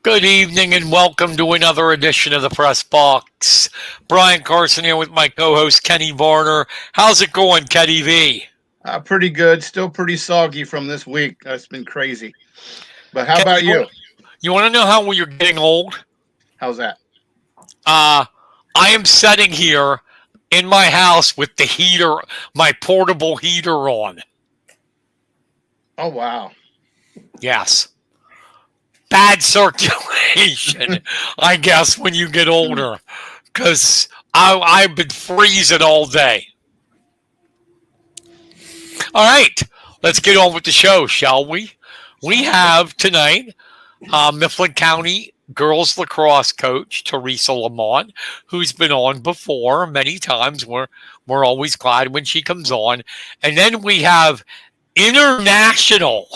Good evening and welcome to another edition of the Press Box. Brian Carson here with my co-host Kenny Varner. How's it going, Kenny V? Pretty good. Still pretty soggy from this week. That's been crazy. But how Kenny, about you? You want to know how you're getting old? How's that? I am sitting here in my house with the heater, my portable heater on. Oh, wow. Yes. Bad circulation, I guess, when you get older, because I've been freezing all day. All right, let's get on with the show, shall we? We have tonight Mifflin County girls lacrosse coach Theresa Lamont, who's been on before many times. We're always glad when she comes on. And then we have international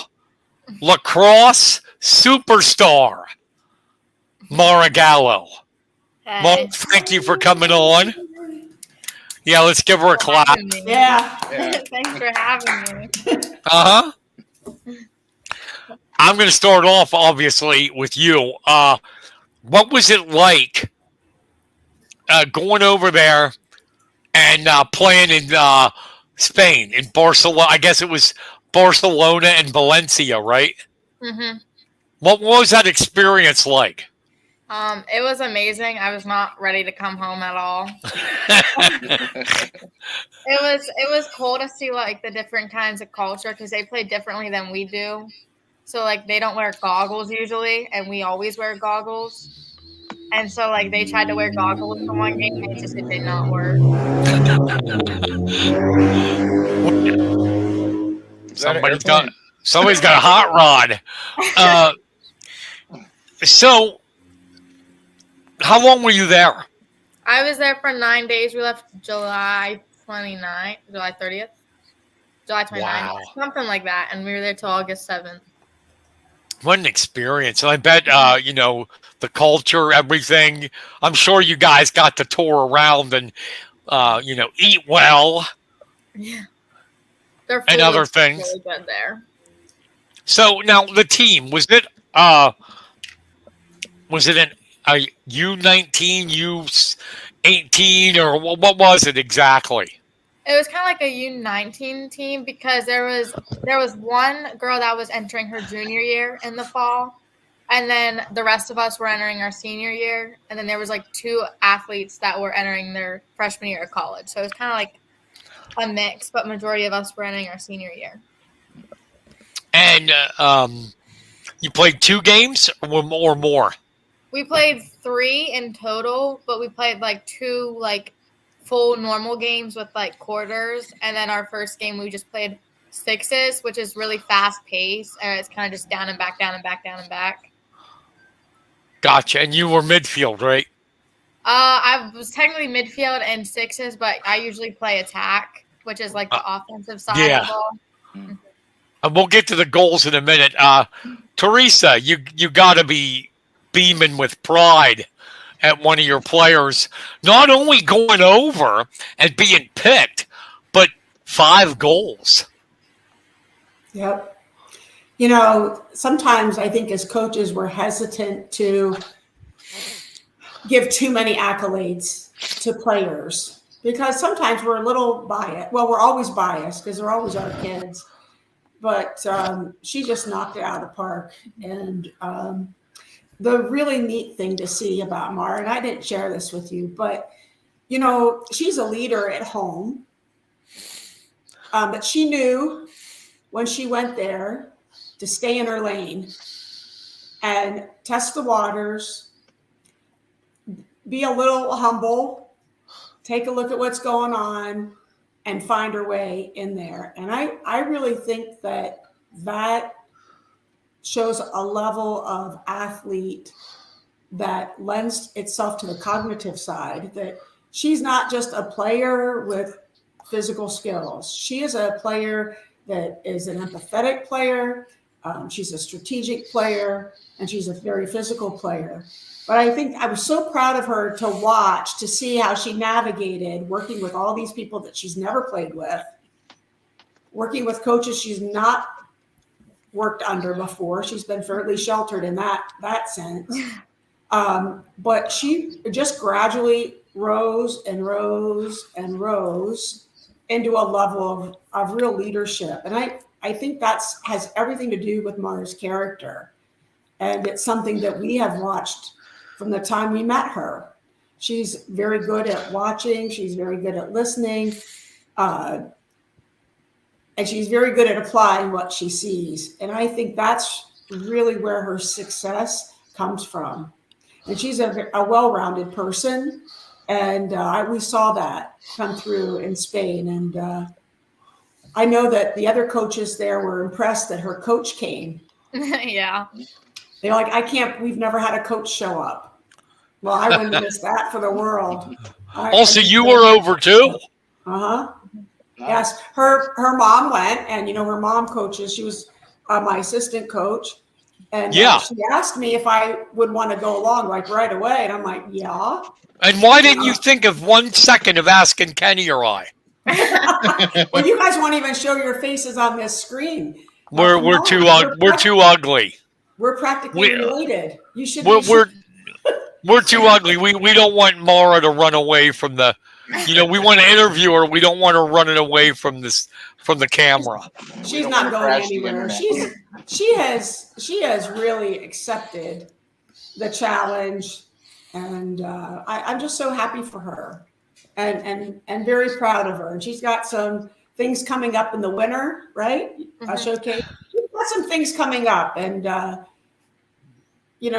lacrosse superstar Mara Gallo. Hey. Mom, thank you for coming on. Yeah, let's give her a clap. Yeah. Thanks for having me. Uh-huh. I'm going to start off, obviously, with you. What was it like going over there and playing in Spain, in Barcelona? I guess it was Barcelona and Valencia, right? Mm-hmm. What was that experience like? It was amazing. I was not ready to come home at all. It was cool to see like the different kinds of culture because they play differently than we do. So like they don't wear goggles usually, and we always wear goggles. And so like they tried to wear goggles for one game, and it did not work. Somebody's got a hot rod. So, how long were you there? I was there for 9 days. We left July 30th, July 29th, Wow. something like that, and we were there till August 7th. What an experience. And I bet, the culture, everything. I'm sure you guys got to tour around and, eat well. Yeah. Their food and other was things. really good there. So, now, the team, was it an U19, U18, or what was it exactly? It was kind of like a U19 team because there was one girl that was entering her junior year in the fall, and then the rest of us were entering our senior year, and then there was like two athletes that were entering their freshman year of college. So it was kind of like a mix, but majority of us were entering our senior year. And you played 2 games or more? We played 3 in total, but we played like 2 like full normal games with like quarters, and then our first game we just played 6s, which is really fast paced, and it's kind of just down and back, down and back, down and back. Gotcha. And you were midfield, right? I was technically midfield and 6s, but I usually play attack, which is like the offensive side of the ball. And we'll get to the goals in a minute. Theresa, you got to be beaming with pride at one of your players, not only going over and being picked, but 5 goals. Yep. Sometimes I think as coaches we're hesitant to give too many accolades to players because sometimes we're a little biased. Well, we're always biased because they're always our kids. But she just knocked it out of the park. And the really neat thing to see about Mara, and I didn't share this with you, but, she's a leader at home. But she knew when she went there to stay in her lane and test the waters, be a little humble, take a look at what's going on, and find her way in there. And I really think that shows a level of athlete that lends itself to the cognitive side, that she's not just a player with physical skills. She is a player that is an empathetic player. She's a strategic player, and she's a very physical player. But I think I was so proud of her to watch, to see how she navigated working with all these people that she's never played with, working with coaches she's not worked under before. She's been fairly sheltered in that sense. But she just gradually rose and rose and rose into a level of real leadership. And I think has everything to do with Mara's character. And it's something that we have watched from the time we met her. She's very good at watching. She's very good at listening. And she's very good at applying what she sees. And I think that's really where her success comes from. And she's a well-rounded person. And we saw that come through in Spain. And I know that the other coaches there were impressed that her coach came. Yeah. They're like, we've never had a coach show up. Well, I wouldn't miss that for the world. Also, you were over too? Uh-huh. Yes. Her mom went, and, her mom coaches. She was my assistant coach. And she asked me if I would want to go along, like, right away. And I'm like, yeah. And why didn't you think of 1 second of asking Kenny or I? Well, you guys won't even show your faces on this screen. We're too ugly. We're practically related. You should. We're too ugly. We don't want Mara to run away from the. We want to interview her. We don't want her running away from the camera. She's not going anywhere. She has really accepted the challenge, and I'm just so happy for her, and very proud of her. And she's got some things coming up in the winter, right? A showcase. She's got some things coming up, and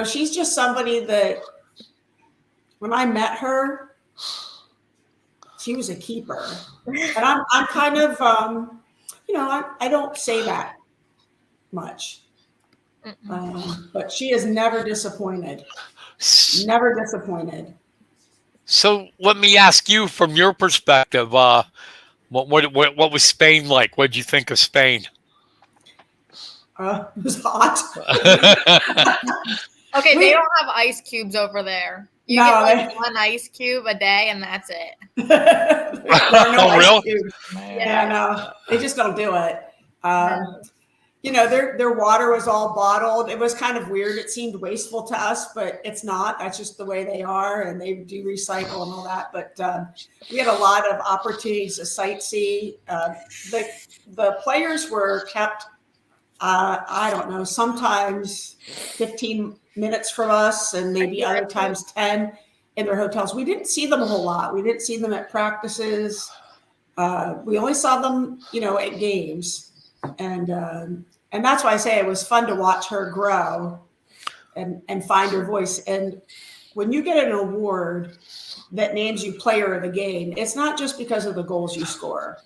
she's just somebody that when I met her, she was a keeper. And I'm kind of, I don't say that much. But she is never disappointed. Never disappointed. So let me ask you, from your perspective, what was Spain like? What did you think of Spain? It was hot. Okay, they don't have ice cubes over there. You get one ice cube a day, and that's it. There are no ice cubes. Yeah, no, they just don't do it. Their water was all bottled. It was kind of weird. It seemed wasteful to us, but it's not. That's just the way they are, and they do recycle and all that. But we had a lot of opportunities to sightsee. The players were kept, I don't know, sometimes 15 minutes from us, and maybe other times 10 in their hotels. We didn't see them a whole lot. We didn't see them at practices. We only saw them, at games. And that's why I say it was fun to watch her grow and find her voice. And when you get an award that names you player of the game, it's not just because of the goals you score.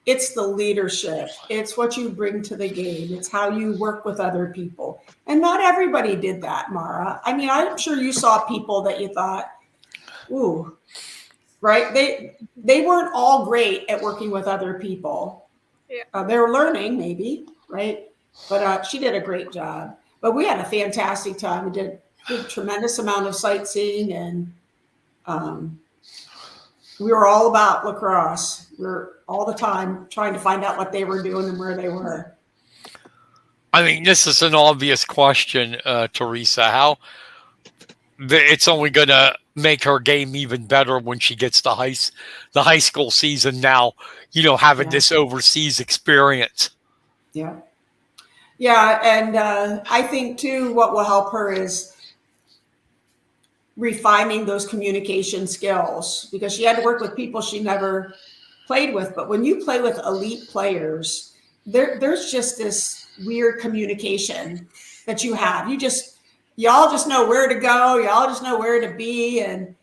It's the leadership. It's what you bring to the game. It's how you work with other people. And not everybody did that, Mara. I mean, I'm sure you saw people that you thought, ooh, right? They weren't all great at working with other people. Yeah. They were learning, maybe, right? But she did a great job. But we had a fantastic time. We did a tremendous amount of sightseeing, and we were all about lacrosse. We were all the time trying to find out what they were doing and where they were. I mean, this is an obvious question, Theresa. How it's only going to make her game even better when she gets the high school season now, having this overseas experience. Yeah. Yeah. And I think, too, what will help her is refining those communication skills, because she had to work with people she never played with. But when you play with elite players, there's just this weird communication that you have. Y'all just know where to go. Y'all just know where to be. And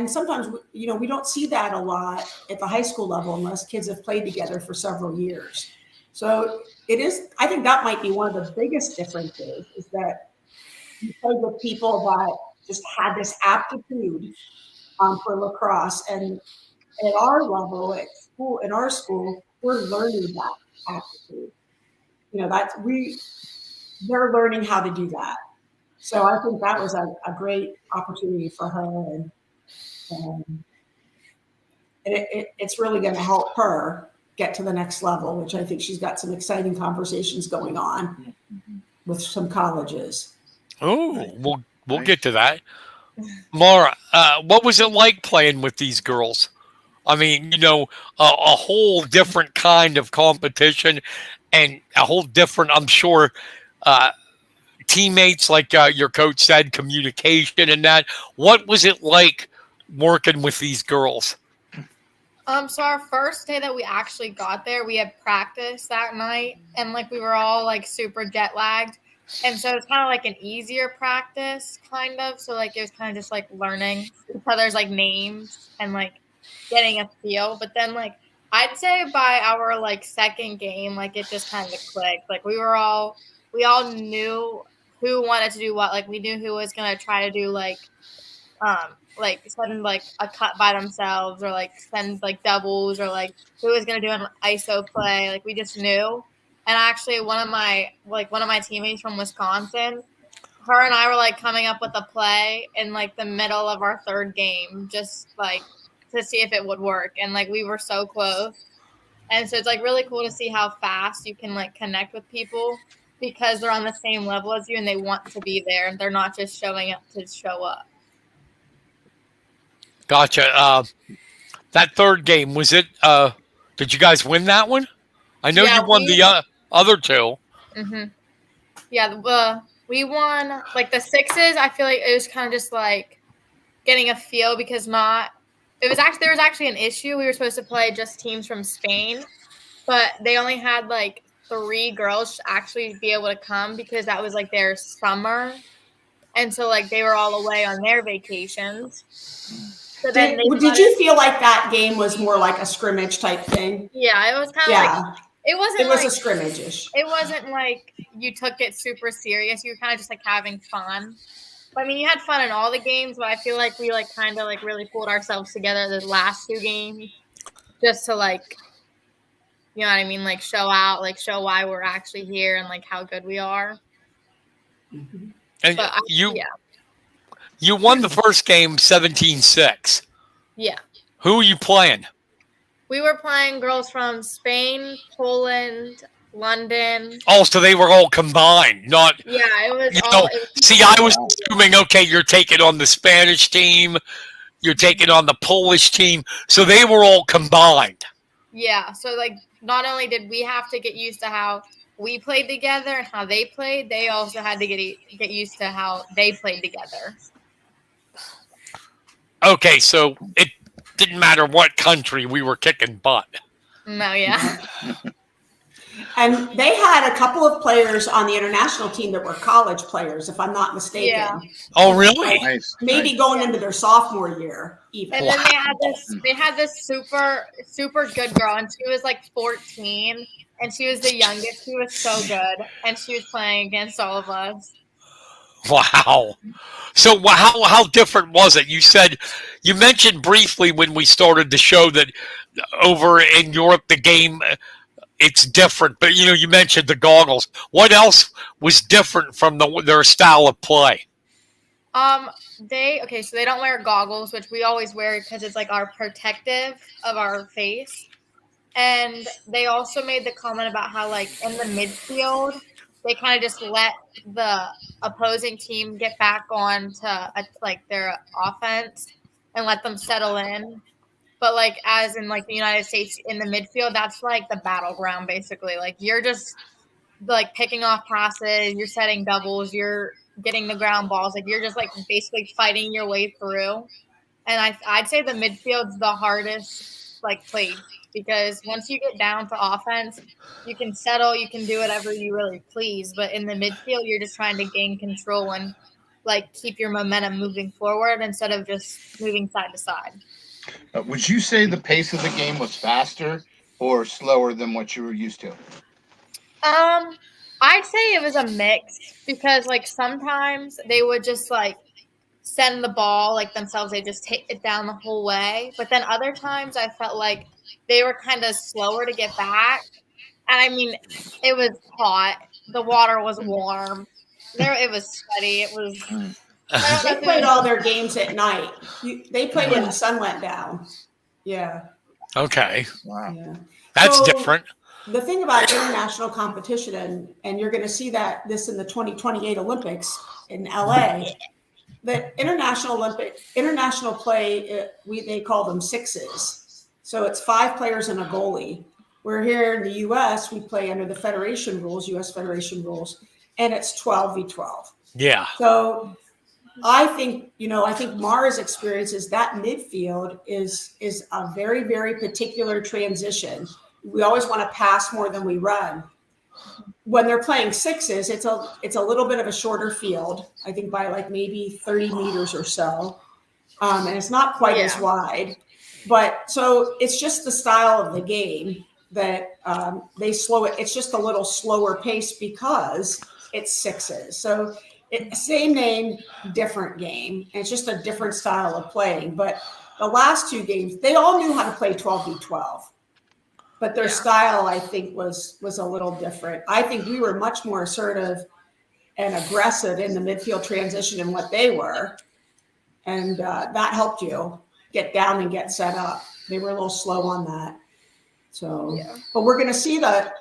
sometimes, we don't see that a lot at the high school level unless kids have played together for several years. So I think that might be one of the biggest differences, is that you play with people that just had this aptitude for lacrosse. And at our level, at school, in our school, we're learning that aptitude. They're learning how to do that. So I think that was a great opportunity for her, and it's really going to help her get to the next level, which I think she's got some exciting conversations going on with some colleges. Oh, we'll get to that. Mara, what was it like playing with these girls? I mean, a whole different kind of competition and a whole different, I'm sure, teammates, like your coach said, communication and that. What was it like working with these girls? So our first day that we actually got there, we had practice that night, and like we were all like super jet lagged, and so it's kind of like an easier practice, kind of. So like it was kind of just like learning each other's like names and like getting a feel. But then like I'd say by our like second game, like it just kind of clicked. Like we all knew who wanted to do what. Like we knew who was gonna try to do like send like a cut by themselves or like send like doubles or like who was gonna do an ISO play. Like we just knew. And actually one of my teammates from Wisconsin, her and I were like coming up with a play in like the middle of our third game, just like to see if it would work. And like we were so close. And so it's like really cool to see how fast you can like connect with people because they're on the same level as you and they want to be there and they're not just showing up to show up. Gotcha. That third game, was it? Did you guys win that one? I know you won the other two. Mm-hmm. Yeah, we won like the sixes. I feel like it was kind of just like getting a feel because there was actually an issue. We were supposed to play just teams from Spain, but they only had like 3 girls actually be able to come because that was like their summer, and so like they were all away on their vacations. So then did you feel like that game was more like a scrimmage type thing? Yeah, it was kind of like it was a scrimmage-ish. It wasn't like you took it super serious. You were kind of just like having fun. But, I mean, you had fun in all the games, but I feel like we like kind of like really pulled ourselves together the last 2 games just to like, you know what I mean, like show why we're actually here and like how good we are. Mm-hmm. And you won the first game 17-6. Yeah. Who are you playing? We were playing girls from Spain, Poland, London. Oh, so they were all combined, not. Yeah, it was. I was assuming, okay, you're taking on the Spanish team, you're taking on the Polish team, so they were all combined. Yeah, so like not only did we have to get used to how we played together and how they played, they also had to get used to how they played together. Okay, so it didn't matter what country, we were kicking butt. No, yeah. And they had a couple of players on the international team that were college players, if I'm not mistaken. Yeah. Oh, really? Maybe going into their sophomore year, even. And then they had this super, super good girl, and she was like 14, and she was the youngest. She was so good, and she was playing against all of us. Wow. So how different was it? You mentioned briefly when we started the show that over in Europe, the game, it's different, but you mentioned the goggles. What else was different from their style of play? So they don't wear goggles, which we always wear because it's like our protective of our face. And they also made the comment about how like in the midfield, they kind of just let the opposing team get back on to like their offense and let them settle in. But like as in like the United States in the midfield, that's like the battleground basically. Like you're just like picking off passes, you're setting doubles, you're getting the ground balls. Like you're just like basically fighting your way through. And I'd say the midfield's the hardest like played because once you get down to offense, you can settle, you can do whatever you really please. But in the midfield, you're just trying to gain control and like keep your momentum moving forward instead of just moving side to side. Would you say the pace of the game was faster or slower than what you were used to? I'd say it was a mix because like sometimes they would just like send the ball like themselves. They just take it down the whole way. But then other times I felt like they were kind of slower to get back. And I mean, it was hot. The water was warm. It was sweaty. It was. They played all their games at night. They played when the sun went down. Yeah. Okay. Wow. Yeah. That's So, different. the thing about international competition, and you're going to see this in the 2028 Olympics in LA, that international play, they call them sixes. So it's 5 players and a goalie. Where here in the U.S., we play under the federation rules, U.S. federation rules, and it's 12v12. Yeah. So I think Mara's experience is that midfield is a very, very particular transition. We always want to pass more than we run. When they're playing sixes, it's a little bit of a shorter field, I think by like maybe 30 meters or so. And it's not quite as wide. But so it's just the style of the game that they slow it. It's just a little slower pace because it's sixes. So same name, different game. And it's just a different style of playing. But the last 2 games, they all knew how to play 12v12. But their style, I think, was a little different. I think we were much more assertive and aggressive in the midfield transition than what they were. And that helped you get down and get set up. They were a little slow on that. So, but we're going to see the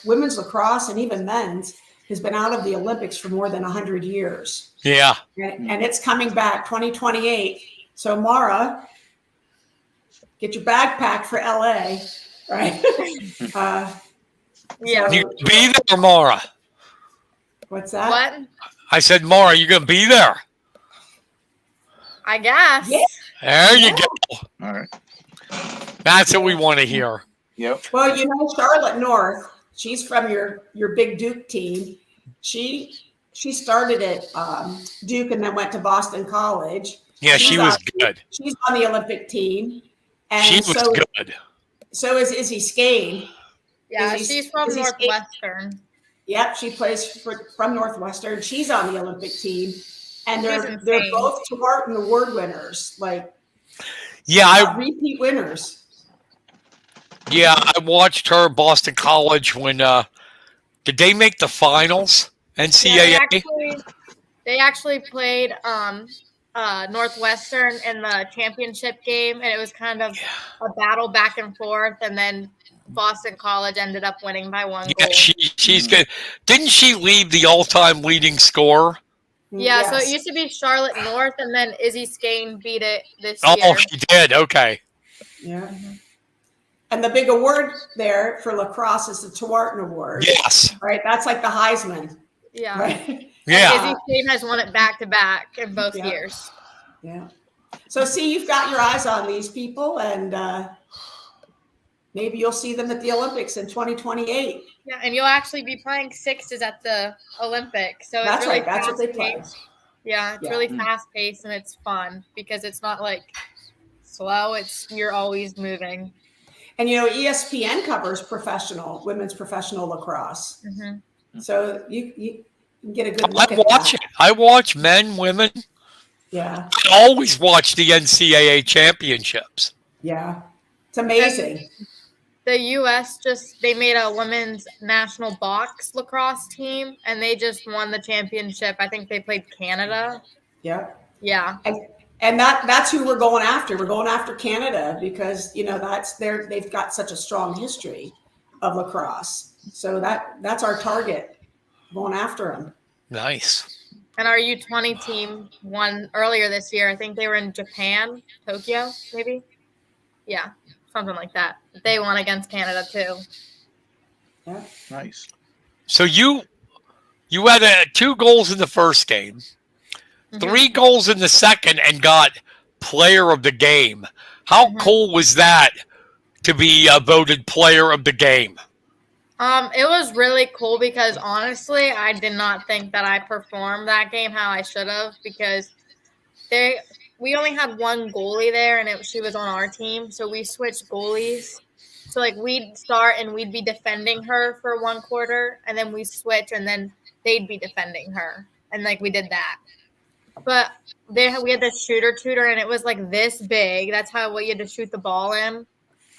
women's lacrosse and even men's has been out of the Olympics for more than 100 years. Yeah. And it's coming back 2028. So Mara, get your bag packed for LA, right? Yeah. You be there, Mara. What's that? What? I said, Mara, you gonna be there? I guess. Yeah. There you go. All right. That's what we want to hear. Yep. Well, Charlotte North, she's from your big Duke team. She started at Duke and then went to Boston College. Yeah, she was good. She's on the Olympic team. And She was good. So is Izzy Skane. Yeah, she's from Northwestern. Yep, she plays from Northwestern. She's on the Olympic team. And they're both Tewarton Award winners, repeat winners. Yeah, I watched her Boston College when did they make the finals? NCAA? Yeah, they actually played Northwestern in the championship game, and it was kind of a battle back and forth, and then Boston College ended up winning by 1 goal. She's good. Didn't she lead the all-time leading scorer? Yeah, so it used to be Charlotte North, and then Izzy Skane beat it this year. Oh, she did. Okay. Yeah. And the big award there for lacrosse is the Tewarton Award. Yes. Right? That's like the Heisman. Yeah. Right? Yeah. Izzy Skane has won it back-to-back in both years. Yeah. So see, you've got your eyes on these people, and maybe you'll see them at the Olympics in 2028. Yeah, and you'll actually be playing sixes at the Olympics. So That's it's really right. That's what they play. Yeah, it's really fast-paced, and it's fun because it's not like slow. You're always moving. And ESPN covers women's professional lacrosse. Mm-hmm. So you can get a good look at watch it. I watch men, women. Yeah. I always watch the NCAA championships. Yeah. It's amazing. And the U.S. they made a women's national box lacrosse team, and they just won the championship. I think they played Canada. Yeah. Yeah. And that's who we're going after. We're going after Canada because they've got such a strong history of lacrosse. So that's our target. Going after them. Nice. And our U20 team won earlier this year. I think they were in Japan, Tokyo, maybe. Yeah, something like that. They won against Canada too. Yeah. Nice. So you had 2 goals in the first game. 3 goals in the second and got player of the game. How cool was that to be voted player of the game? It was really cool because honestly, I did not think that I performed that game how I should have because we only had 1 goalie there and she was on our team. So we switched goalies. So we'd start and we'd be defending her for 1 quarter and then we switch and then they'd be defending her. And we did that. But we had the shooter tutor, and it was this big. That's what you had to shoot the ball in,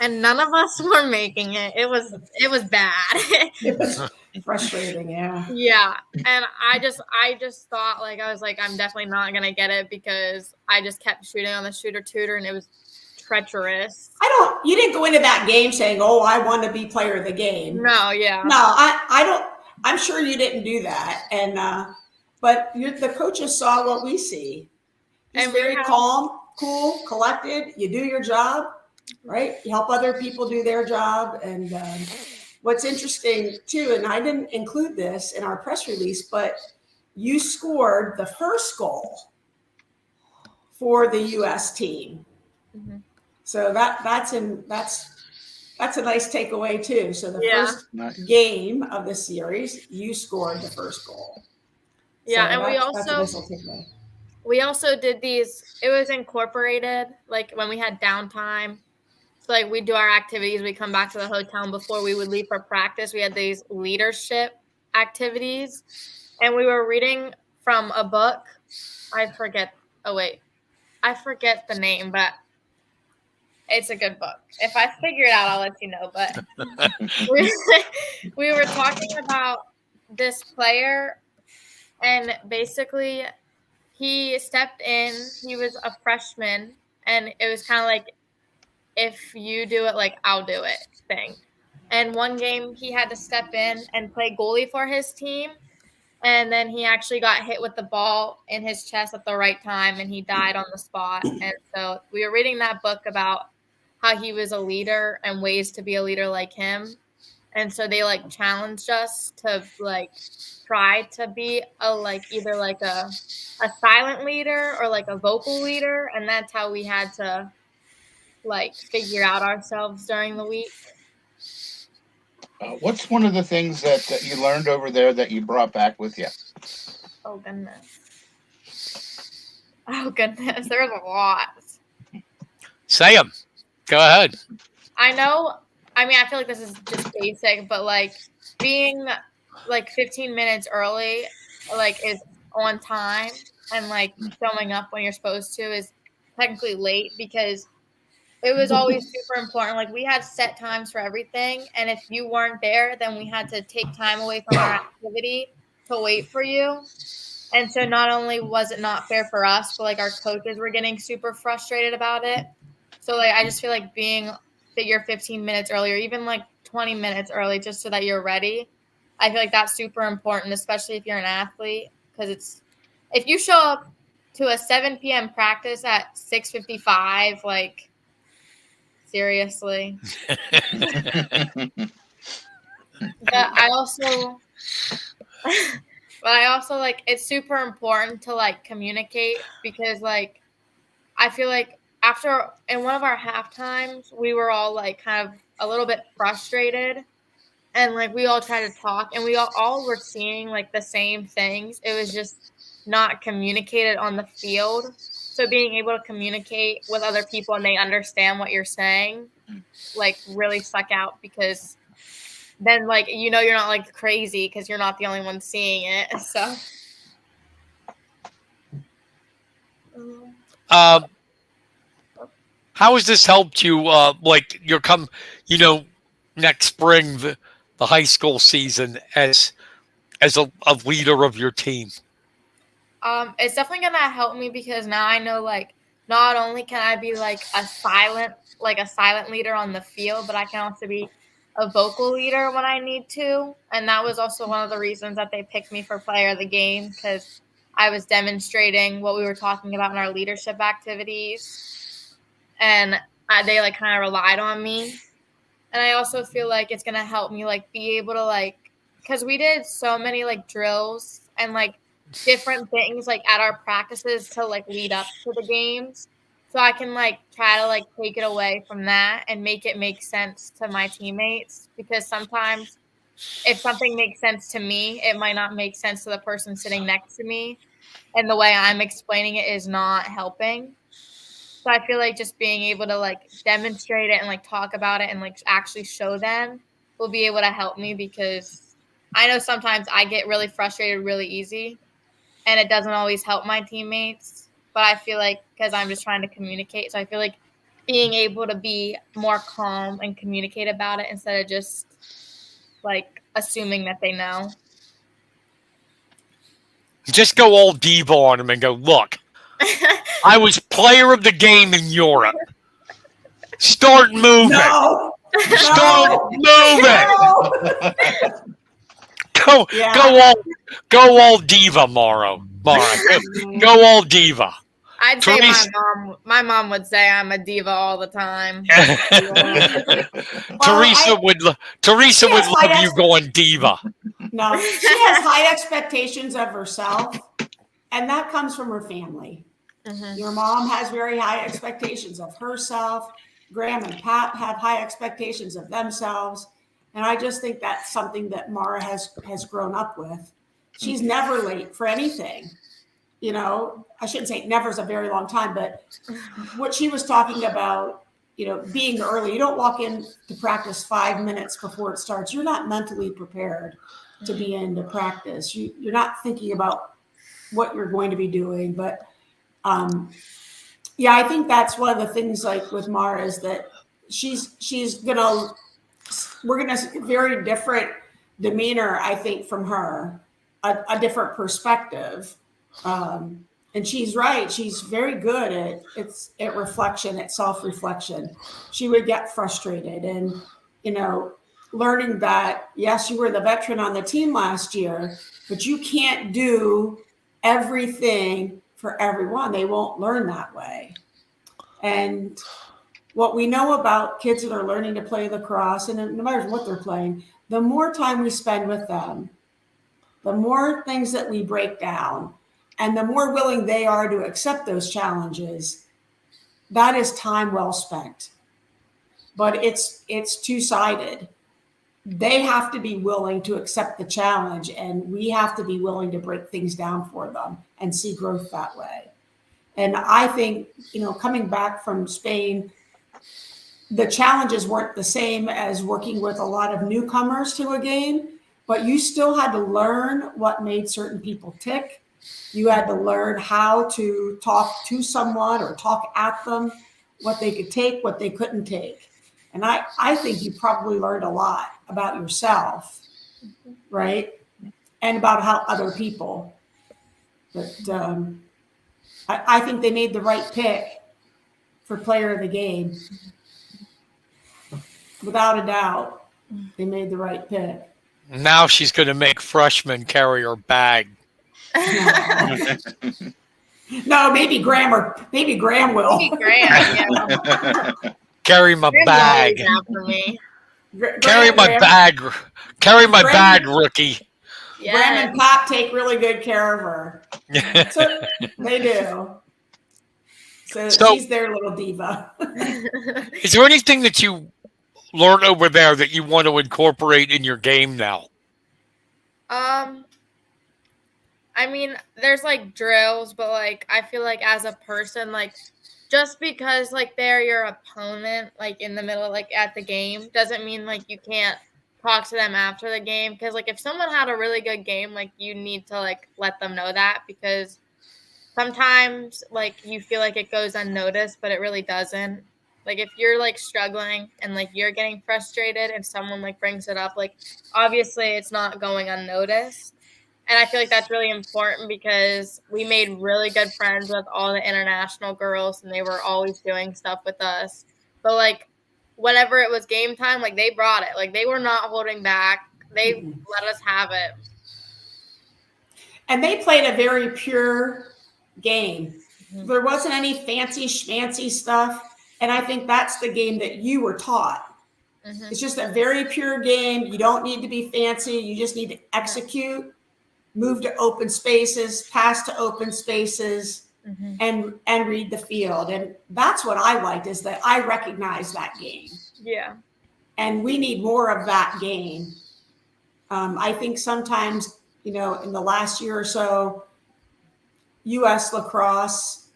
and none of us were making it. It was bad. It was frustrating, yeah. Yeah, and I just thought I'm definitely not gonna get it because I just kept shooting on the shooter tutor, and it was treacherous. You didn't go into that game saying, "Oh, I want to be player of the game." No, yeah. No, I don't. I'm sure you didn't do that. And, but the coaches saw what we see. He's And very calm, cool, collected. You do your job, right? You help other people do their job. And what's interesting too, and I didn't include this in our press release, but you scored the first goal for the U.S. team. Mm-hmm. So that's a nice takeaway too. So the first game of the series, you scored the first goal. Yeah, so and we also did these. It was incorporated, like when we had downtime. So like we do our activities, we come back to the hotel, and before we would leave for practice, we had these leadership activities, and we were reading from a book. I forget the name, but it's a good book. If I figure it out, I'll let you know. But we were talking about this player, and basically he stepped in. He was a freshman, and it was kind of like, if you do it, like I'll do it thing. And one game he had to step in and play goalie for his team. And then he actually got hit with the ball in his chest at the right time, and he died on the spot. And so we were reading that book about how he was a leader and ways to be a leader like him. And so they like challenged us to like try to be either like a silent leader or like a vocal leader. And that's how we had to like figure out ourselves during the week. What's one of the things that you learned over there that you brought back with you? Oh, goodness. There's a lot. Say them. Go ahead. I feel like this is just basic, but like being like 15 minutes early, like is on time, and like showing up when you're supposed to is technically late, because it was always super important. Like we had set times for everything, and if you weren't there, then we had to take time away from our activity to wait for you. And so not only was it not fair for us, but like our coaches were getting super frustrated about it. So like I just feel like you're 15 minutes early, or even like 20 minutes early, just so that you're ready. I feel like that's super important, especially if you're an athlete, because if you show up to a 7 p.m. practice at 6:55, like, seriously. But I also like, it's super important to like communicate, because like I feel like in one of our half times, we were all like kind of a little bit frustrated, and like we all tried to talk, and we all were seeing like the same things. It was just not communicated on the field. So being able to communicate with other people and they understand what you're saying, like really stuck out, because then like, you're not like crazy because you're not the only one seeing it. So. How has this helped you? Like next spring, the high school season as a leader of your team? It's definitely gonna help me, because now I know like not only can I be like a silent leader on the field, but I can also be a vocal leader when I need to. And that was also one of the reasons that they picked me for player of the game, because I was demonstrating what we were talking about in our leadership activities, and they like kind of relied on me. And I also feel like it's gonna help me like be able to like, because we did so many like drills and like different things like at our practices to like lead up to the games, so I can like try to like take it away from that and make it make sense to my teammates, because sometimes if something makes sense to me, it might not make sense to the person sitting next to me, and the way I'm explaining it is not helping. So I feel like just being able to like demonstrate it and like talk about it and like actually show them will be able to help me, because I know sometimes I get really frustrated really easy, and it doesn't always help my teammates. But I feel like, because I'm just trying to communicate, so I feel like being able to be more calm and communicate about it instead of just like assuming that they know. Just go all diva on them and go, look, I was player of the game in Europe. Start moving. No. Start moving. No. Yeah. Go all diva, Mara. Go all diva. I'd say Theresa- my mom would say I'm a diva all the time. Theresa would love high you going diva. No, she has high expectations of herself, and that comes from her family. Mhm. Your mom has very high expectations of herself. Graham and Pat have high expectations of themselves. And I just think that's something that Mara has grown up with. She's never late for anything. You know, I shouldn't say never is a very long time, but what she was talking about, you know, being early, you don't walk in to practice 5 minutes before it starts. You're not mentally prepared to be into practice. You're not thinking about what you're going to be doing. But yeah, I think that's one of the things like with Mara is that we're gonna see very different demeanor, I think, from her, a different perspective. And she's right. She's very good at reflection, at self-reflection. She would get frustrated and, you know, learning that, yes, you were the veteran on the team last year, but you can't do everything for everyone. They won't learn that way. And what we know about kids that are learning to play lacrosse, and no matter what they're playing, the more time we spend with them, the more things that we break down, and the more willing they are to accept those challenges, that is time well spent. But it's two-sided. They have to be willing to accept the challenge, and we have to be willing to break things down for them and see growth that way. And I think, you know, coming back from Spain, the challenges weren't the same as working with a lot of newcomers to a game, but you still had to learn what made certain people tick. You had to learn how to talk to someone or talk at them, what they could take, what they couldn't take. And I think you probably learned a lot about yourself, right? And about how other people. But I think they made the right pick for player of the game. Without a doubt, they made the right pick. Now she's going to make freshmen carry her bag. No, maybe Graham will. Maybe Graham, yeah. Carry my Graham's bag. always after me. Carry my bag. Carry my bag, rookie. Yes. Graham and Pop take really good care of her. So they do. So she's their little diva. Is there anything that you learned over there that you want to incorporate in your game now? I mean, there's like drills, but like I feel like as a person, like just because like they're your opponent, like in the middle, like at the game, doesn't mean like you can't talk to them after the game. Because like if someone had a really good game, like you need to like let them know that, because sometimes like you feel like it goes unnoticed, but it really doesn't. Like if you're like struggling and like you're getting frustrated and someone like brings it up, like obviously it's not going unnoticed. And I feel like that's really important because we made really good friends with all the international girls and they were always doing stuff with us. But like whenever it was game time, like they brought it. Like they were not holding back. They let us have it. And they played a very pure game. There wasn't any fancy schmancy stuff. And I think that's the game that you were taught. It's just a very pure game. You don't need to be fancy. You just need to execute, move to open spaces, pass to open spaces, and read the field. And that's what I liked, is that I recognize that game. Yeah. And we need more of that game. I think sometimes, you know, in the last year or so, U.S. lacrosse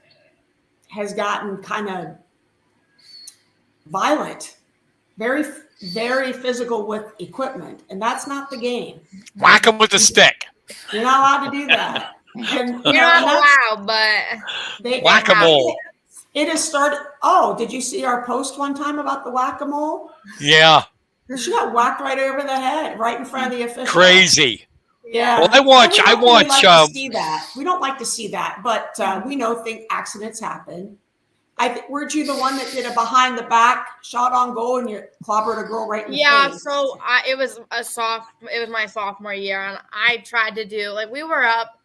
has gotten kind of violent, very, very physical with equipment. And that's not the game. Whack them with a stick. You're not allowed to do that. And, You're not allowed, but Whack-a-mole. It has started. Oh, did you see our post one time about the whack-a-mole? Yeah. She got whacked right over the head, right in front of the official. Crazy. Yeah. Well, I watch. We don't like to see that. We don't like to see that, but we know accidents happen. Weren't you the one that did a behind the back shot on goal and you clobbered a girl right in the face? So it was my sophomore year, and I tried to do we were up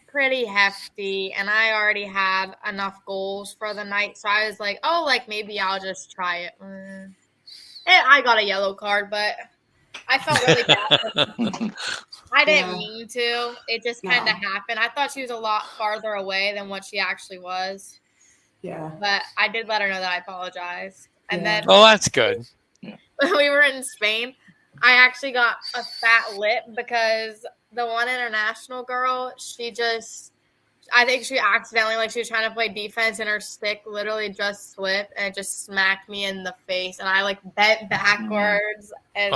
pretty hefty, and I already had enough goals for the night, so I was like, oh, maybe I'll just try it. And I got a yellow card, but I felt really bad. I didn't mean to. It just kind of happened. I thought she was a lot farther away than what she actually was. Yeah. But I did let her know that I apologized. And then that's good. when we were in Spain, I actually got a fat lip because the one international girl, I think she accidentally, she was trying to play defense and her stick literally just slipped and it just smacked me in the face. And I bent backwards and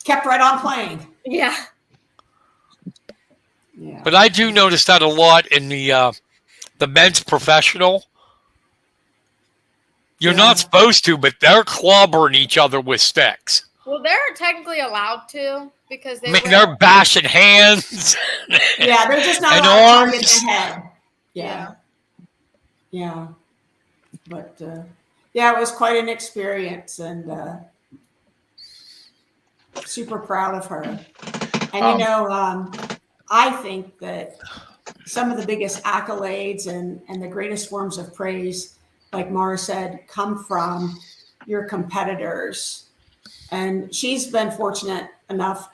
kept right on playing. Yeah. But I do notice that a lot in the men's professional. You're not supposed to, but they're clobbering each other with sticks. Well, they're technically allowed to because they're bashing hands. Yeah, they're just not allowed to target the head. Yeah. But it was quite an experience, and super proud of her. And I think that some of the biggest accolades and the greatest forms of praise, like Mara said, come from your competitors. And she's been fortunate enough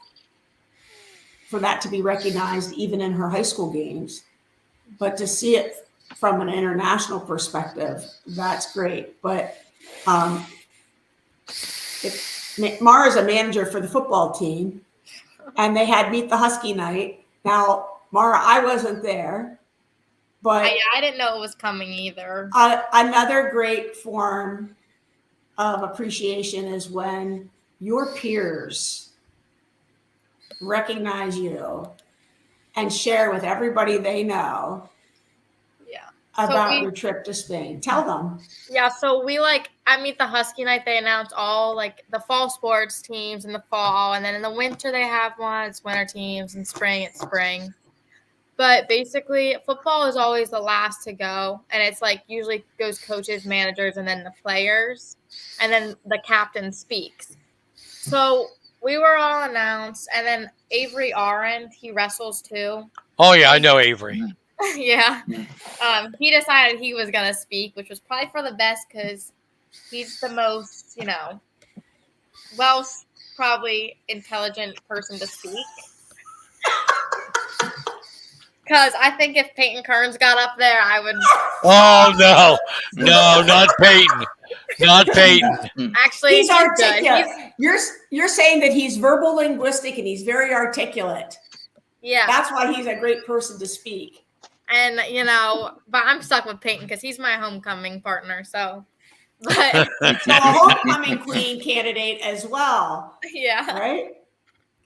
for that to be recognized even in her high school games. But to see it from an international perspective, that's great. But Mara's a manager for the football team, and they had Meet the Husky night. Now, Mara, I wasn't there, but I didn't know it was coming either. Another great form of appreciation is when your peers recognize you and share with everybody they know about your trip to Spain. Tell them. Yeah, so we at Meet the Husky night, they announce all the fall sports teams in the fall, and then in the winter they have one, it's winter teams, and spring it's spring. But basically, football is always the last to go, and it's usually goes coaches, managers, and then the players, and then the captain speaks. So we were all announced, and then Avery Arend, he wrestles too. Oh yeah, I know Avery. Yeah. He decided he was going to speak, which was probably for the best because he's the most, probably intelligent person to speak. Because I think if Peyton Kearns got up there, I would. Oh, no. No, not Peyton. Not Peyton. Actually, he's articulate. You're saying that he's verbal linguistic and he's very articulate. Yeah. That's why he's a great person to speak. And, but I'm stuck with Peyton because he's my homecoming partner. So, but. So a homecoming queen candidate as well. Yeah. Right?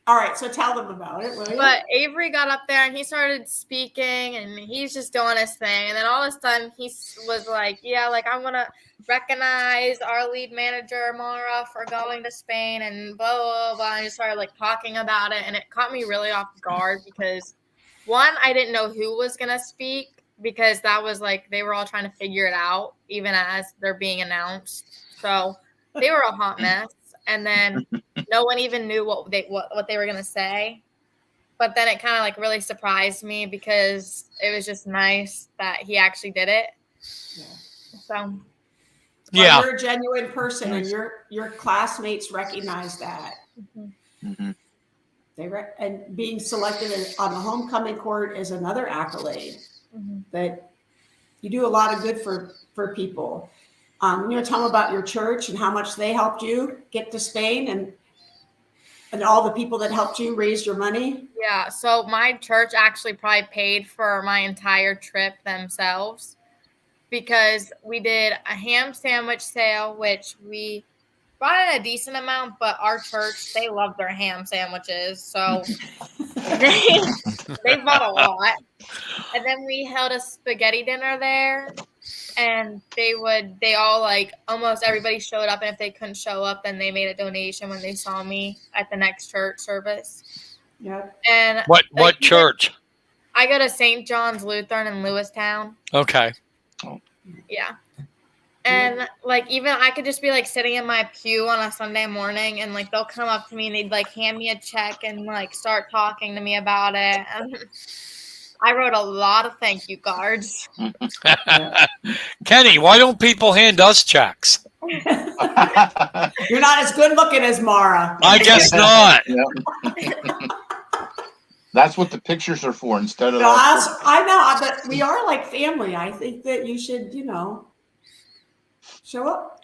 All right. So tell them about it, will you? But Avery got up there and he started speaking and he's just doing his thing. And then all of a sudden he was like, I'm going to recognize our lead manager, Mara, for going to Spain and blah, blah, blah. And he started talking about it. And it caught me really off guard because one, I didn't know who was going to speak because that was they were all trying to figure it out, even as they're being announced. So they were a hot mess. And then no one even knew what they were going to say. But then it kind of really surprised me because it was just nice that he actually did it. Yeah. So. Yeah. You're a genuine person and your classmates recognize that. Mm-hmm. Mm-hmm. And being selected on the homecoming court is another accolade that you do a lot of good for people. Tell them about your church and how much they helped you get to Spain and all the people that helped you raise your money. Yeah. So my church actually probably paid for my entire trip themselves because we did a ham sandwich sale, which we brought in a decent amount, but our church, they love their ham sandwiches. So they bought a lot. And then we held a spaghetti dinner there. And they all almost everybody showed up. And if they couldn't show up, then they made a donation when they saw me at the next church service. Yeah. And what church? I go to St. John's Lutheran in Lewistown. Okay. Yeah. And like even I could just be like sitting in my pew on a Sunday morning and like they'll come up to me and they'd like hand me a check and like start talking to me about it. And I wrote a lot of thank you cards. Kenny, why don't people hand us checks? You're not as good looking as Mara. I guess not. That's what the pictures are for instead of. No, I know, but we are like family. I think that you should, show up.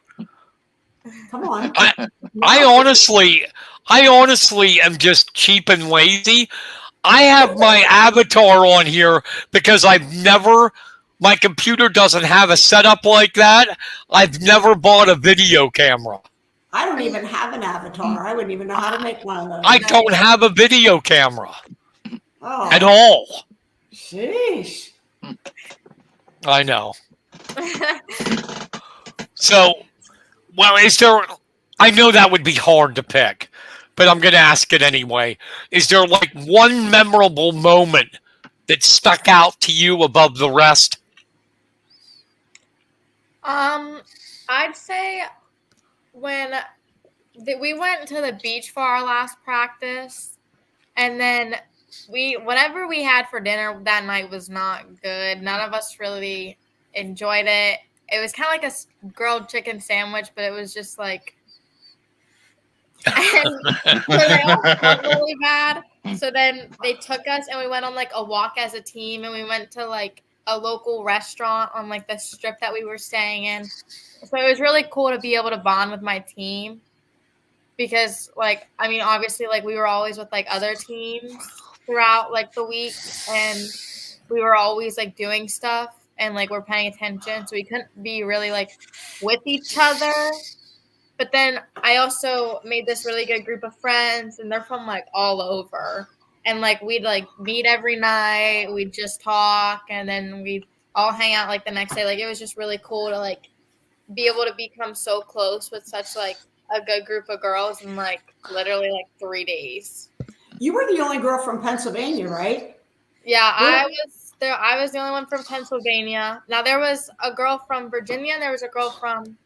Come on. I honestly am just cheap and lazy. I have my avatar on here because my computer doesn't have a setup like that. I've never bought a video camera. I don't even have an avatar. I wouldn't even know how to make one of those. I don't have a video camera at Oh, all. sheesh. I know. So, well, I know that would be hard to pick, but I'm going to ask it anyway. Is there like one memorable moment that stuck out to you above the rest? I'd say when we went to the beach for our last practice, and then whatever we had for dinner that night was not good. None of us really enjoyed it. It was kind of like a grilled chicken sandwich, but it was just like, and so they all smelled really bad. So then they took us and we went on like a walk as a team, and we went to like a local restaurant on like the strip that we were staying in. So it was really cool to be able to bond with my team because like, I mean, obviously like we were always with like other teams throughout like the week, and we were always like doing stuff and like we're paying attention. So we couldn't be really like with each other. But then I also made this really good group of friends, and they're from like all over. And like we'd like meet every night, we'd just talk, and then we'd all hang out like the next day. Like it was just really cool to like be able to become so close with such like a good group of girls in like literally like 3 days. You were the only girl from Pennsylvania, right? Yeah, I was there. I was the only one from Pennsylvania. Now there was a girl from Virginia, and there was a girl from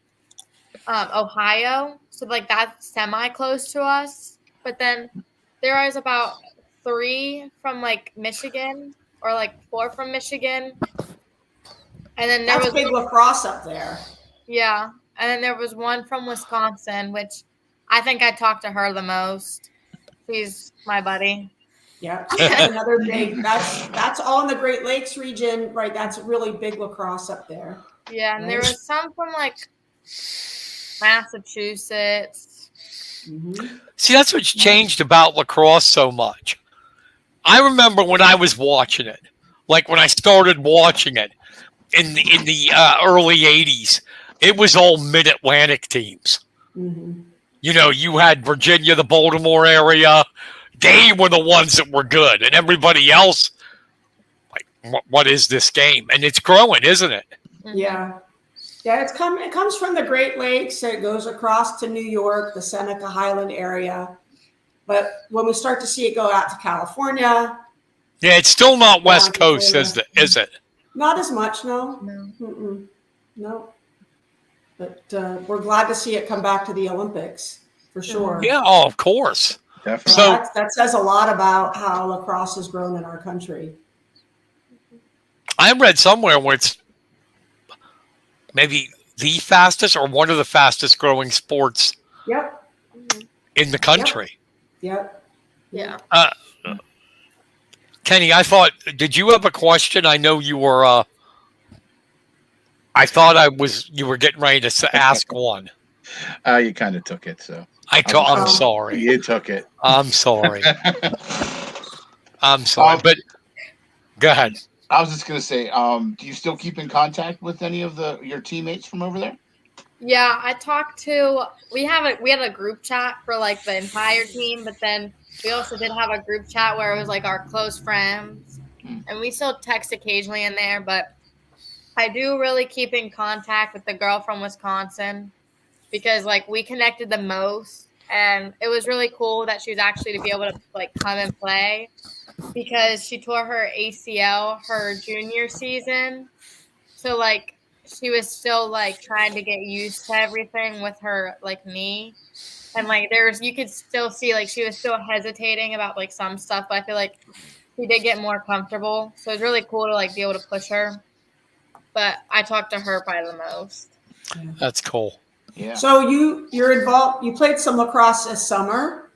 Ohio. So like that's semi close to us. But then there was about 3 from like Michigan, or like 4 from Michigan. And then there That's was big lacrosse up there. Yeah. And then there was one from Wisconsin, which I think I talked to her the most. She's my buddy. Yeah, that's another big. That's all in the Great Lakes region, right? That's really big lacrosse up there. Yeah, and there was some from like Massachusetts. Mm-hmm. See, that's what's changed about lacrosse so much. I remember when I was watching it, like when I started watching it in the early 80s, it was all mid-Atlantic teams. Mm-hmm. You know, you had Virginia, the Baltimore area. They were the ones that were good, and everybody else, like, what is this game? And it's growing, isn't it? Yeah. Yeah, it comes from the Great Lakes. It goes across to New York, the Seneca Highland area. But when we start to see it go out to California. Yeah, it's still not West Coast, is it? Not as much, no. No. No. But we're glad to see it come back to the Olympics, for sure. Yeah, oh, of course. Definitely. So that says a lot about how lacrosse has grown in our country. I read somewhere where it's maybe the fastest or one of the fastest growing sports Yep. in the country. Yep. Yeah. Kenny, did you have a question? I know you were, I thought you were getting ready to ask one. You kind of took it, so. I'm sorry. You took it. I'm sorry. I'm sorry, but go ahead. I was just gonna say, do you still keep in contact with any of your teammates from over there? Yeah, I talked to. We had a group chat for like the entire team, but then we also did have a group chat where it was like our close friends, and we still text occasionally in there. But I do really keep in contact with the girl from Wisconsin because like we connected the most, and it was really cool that she was actually to be able to like come and play because she tore her ACL her junior season. So like she was still like trying to get used to everything with her like knee. And like you could still see like she was still hesitating about like some stuff, but I feel like she did get more comfortable. So it was really cool to like be able to push her. But I talked to her probably the most. That's cool. Yeah. So you're involved. You played some lacrosse this summer,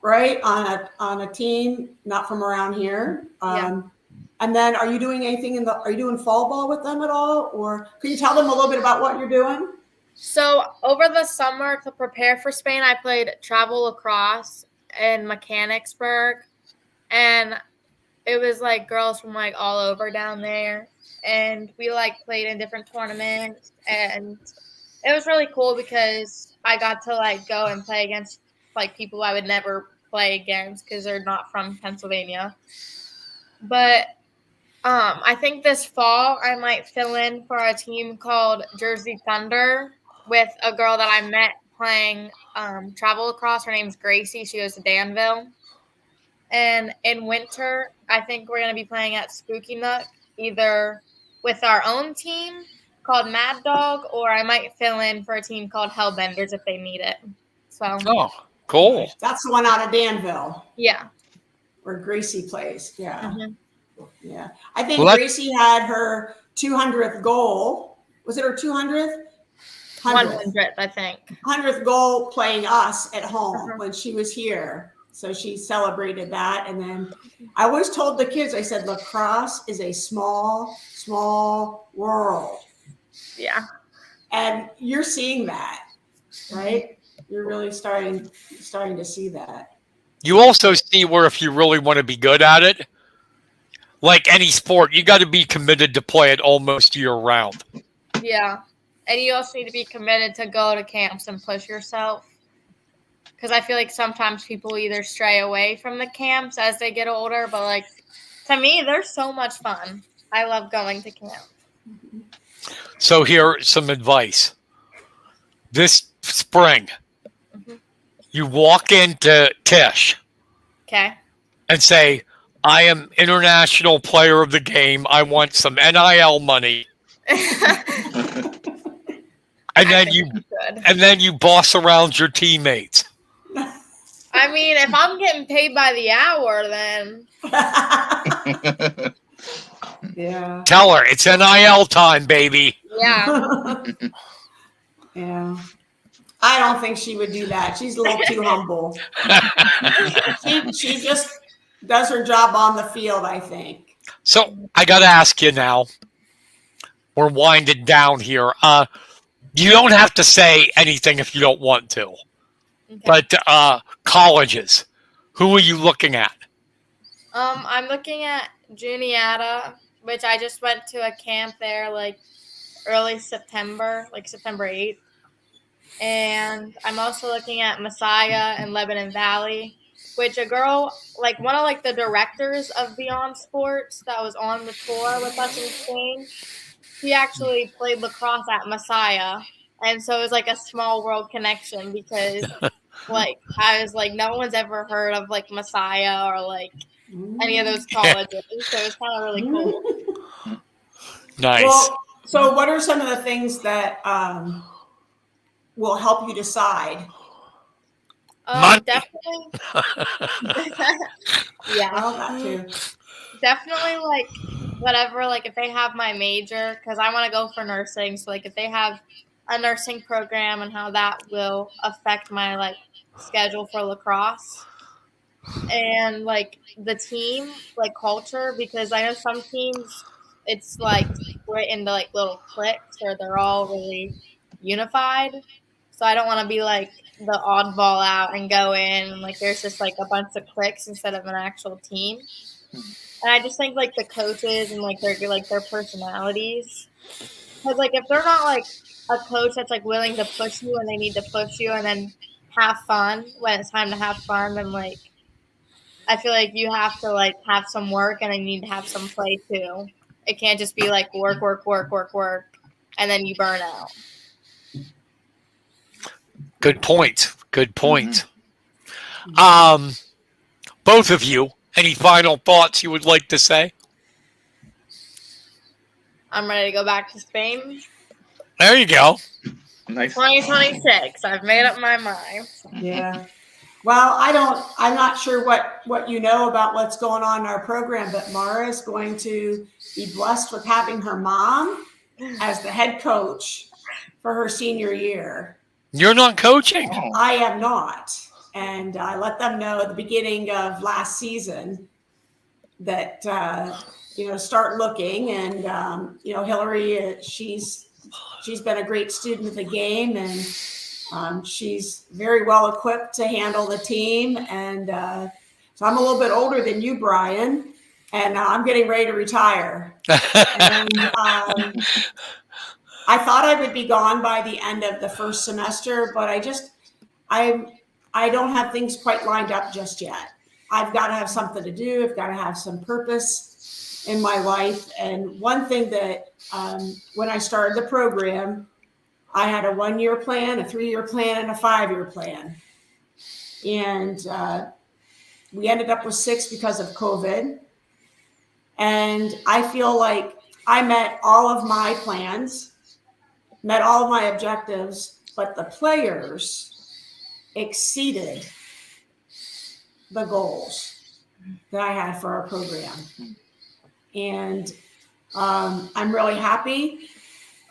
right? On a team not from around here. And then, are you doing anything are you doing fall ball with them at all, or can you tell them a little bit about what you're doing? So over the summer to prepare for Spain, I played travel lacrosse in Mechanicsburg, and it was like girls from like all over down there, and we like played in different tournaments, and it was really cool because I got to like go and play against like people I would never play against because they're not from Pennsylvania. But I think this fall I might fill in for a team called Jersey Thunder with a girl that I met playing travel lacrosse. Her name's Gracie. She goes to Danville. And in winter, I think we're going to be playing at Spooky Nook, either with our own team called Mad Dog, or I might fill in for a team called Hellbenders if they need it. So, Cool. That's the one out of Danville. Yeah. Where Gracie plays. Yeah. Mm-hmm. Yeah. I think Gracie had her 200th goal. Was it her 200th? 100th, I think. 100th goal playing us at home when she was here. So she celebrated that. And then I always told the kids, I said, lacrosse is a small, small world. Yeah. And you're seeing that, right? You're really starting to see that. You also see where if you really want to be good at it, like any sport, you got to be committed to play it almost year round. Yeah. And you also need to be committed to go to camps and push yourself. Because I feel like sometimes people either stray away from the camps as they get older, but like to me, they're so much fun. I love going to camp. So here's some advice. This spring, you walk into Tish. Okay. And say, I am international player of the game. I want some NIL money. And then you boss around your teammates. I mean, if I'm getting paid by the hour, then yeah. Tell her it's NIL time, baby. Yeah. Yeah. I don't think she would do that. She's a little too humble. She just does her job on the field, I think. So I got to ask you now. We're winding down here. You don't have to say anything if you don't want to. Okay. But colleges, who are you looking at? I'm looking at Juniata, which I just went to a camp there like early September, like September 8th. And I'm also looking at Messiah and Lebanon Valley, which a girl, like one of like the directors of Beyond Sports that was on the tour with us in Spain, she actually played lacrosse at Messiah. And so it was like a small world connection because like I was like, no one's ever heard of like Messiah or like any of those colleges. So it was kind of really cool. Nice. Well, so what are some of the things that will help you decide? Definitely. Yeah. Well, that too. Definitely like whatever, like if they have my major, because I want to go for nursing. So like if they have a nursing program and how that will affect my like schedule for lacrosse. And like the team, like culture, because I know some teams it's like split into like little cliques or they're all really unified. So I don't want to be like the oddball out and go in and like there's just like a bunch of cliques instead of an actual team. And I just think like the coaches and like their personalities, because like if they're not like a coach that's like willing to push you and they need to push you and then have fun when it's time to have fun, then like I feel like you have to like have some work and then you need to have some play too. It can't just be like work, and then you burn out. Good point. Good point. Mm-hmm. Both of you, any final thoughts you would like to say? I'm ready to go back to Spain. There you go. Nice. 2026. I've made up my mind. Yeah. Well, I'm not sure what you know about what's going on in our program, but Mara is going to be blessed with having her mom as the head coach for her senior year. You're not coaching. Oh, I am not. And I let them know at the beginning of last season that, start looking. And, Hillary, she's been a great student of the game, and she's very well equipped to handle the team. And so I'm a little bit older than you, Brian, and I'm getting ready to retire. And I thought I would be gone by the end of the first semester, but I don't have things quite lined up just yet. I've got to have something to do. I've got to have some purpose in my life. And one thing that when I started the program, I had a 1-year plan, a 3-year plan, and a 5-year plan. And we ended up with 6 because of COVID. And I feel like I met all of my plans, met all of my objectives, but the players exceeded the goals that I had for our program. And I'm really happy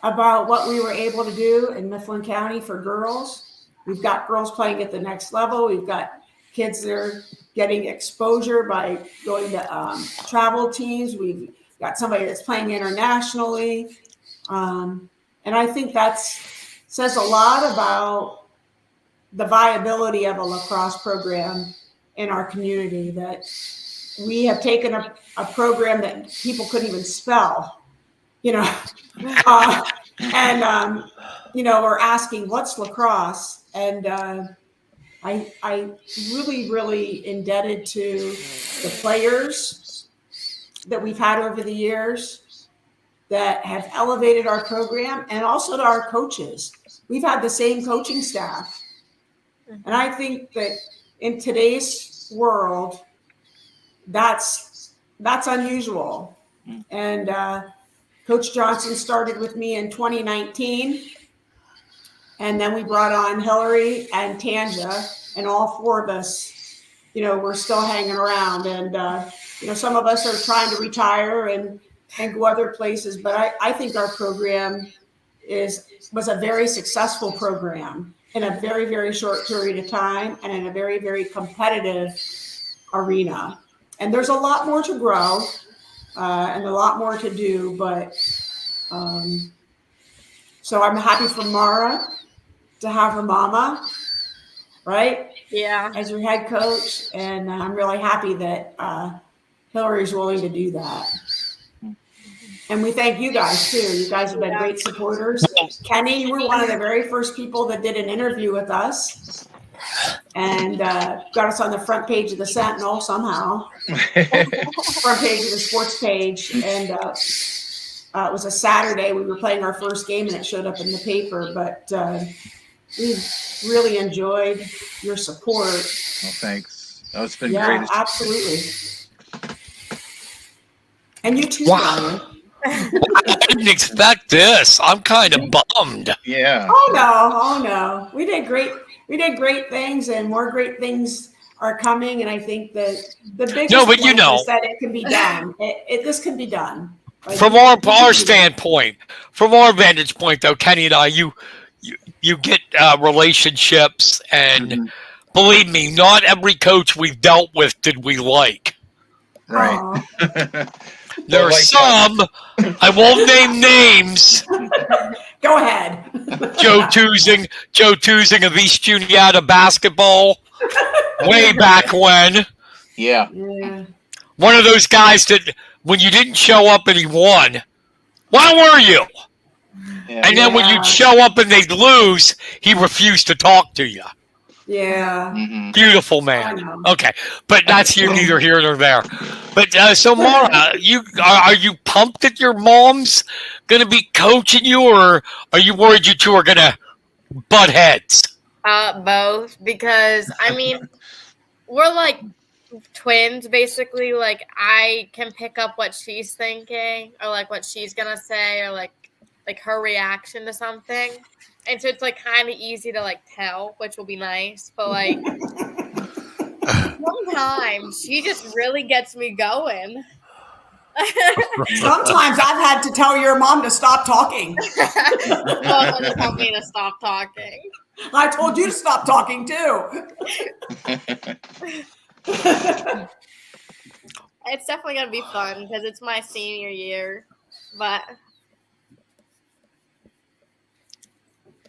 about what we were able to do in Mifflin County for girls. We've got girls playing at the next level. We've got kids that are getting exposure by going to travel teams. We've got somebody that's playing internationally. And I think that says a lot about the viability of a lacrosse program in our community, that we have taken a program that people couldn't even spell, and we're asking, what's lacrosse? And I really indebted to the players that we've had over the years that have elevated our program, and also to our coaches. We've had the same coaching staff. And I think that in today's world, that's unusual. And Coach Johnson started with me in 2019. And then we brought on Hillary and Tanja, and all 4 of us, we're still hanging around. And, some of us are trying to retire and go other places. But I think our program was a very successful program in a very, very short period of time, and in a very, very competitive arena. And there's a lot more to grow and a lot more to do. But so I'm happy for Mara to have her mama, right? Yeah. As your head coach. And I'm really happy that Hillary's willing to do that. And we thank you guys too. You guys have been great supporters. Kenny, you were one of the very first people that did an interview with us, and got us on the front page of the Sentinel somehow. Front page of the sports page. And it was a Saturday. We were playing our first game, and it showed up in the paper. But we really enjoyed your support. well, thanks. Oh, it's been great. Yeah, absolutely. And you too, Wow. Brian. I didn't expect this. I'm kind of bummed. Yeah. Oh no. We did great things, and more great things are coming. And I think that the biggest No, but point is that it can be done. This can be done. Like, From our standpoint, from our vantage point, though, Kenny and I, you get relationships, and believe me, not every coach we've dealt with did we like. Right. Aw. There are like some, I won't name names. Go ahead. Joe Tuzing of East Juniata basketball, way back when. Yeah. Yeah. One of those guys that when you didn't show up and he won, why were you? Yeah. And then when you'd show up and they'd lose, he refused to talk to you. Yeah. Mhm. Beautiful I man. know. Okay, but that's neither here nor there. But so Mara, are you pumped that your mom's going to be coaching you, or are you worried you two are going to butt heads? Both, because I mean, we're like twins, basically, like I can pick up what she's thinking or like what she's gonna say or like her reaction to something. And so it's like kind of easy to like tell, which will be nice. But like sometimes she just really gets me going. Sometimes I've had to tell your mom to stop talking. Also tell me to stop talking. I told you to stop talking too. It's definitely gonna be fun because it's my senior year, but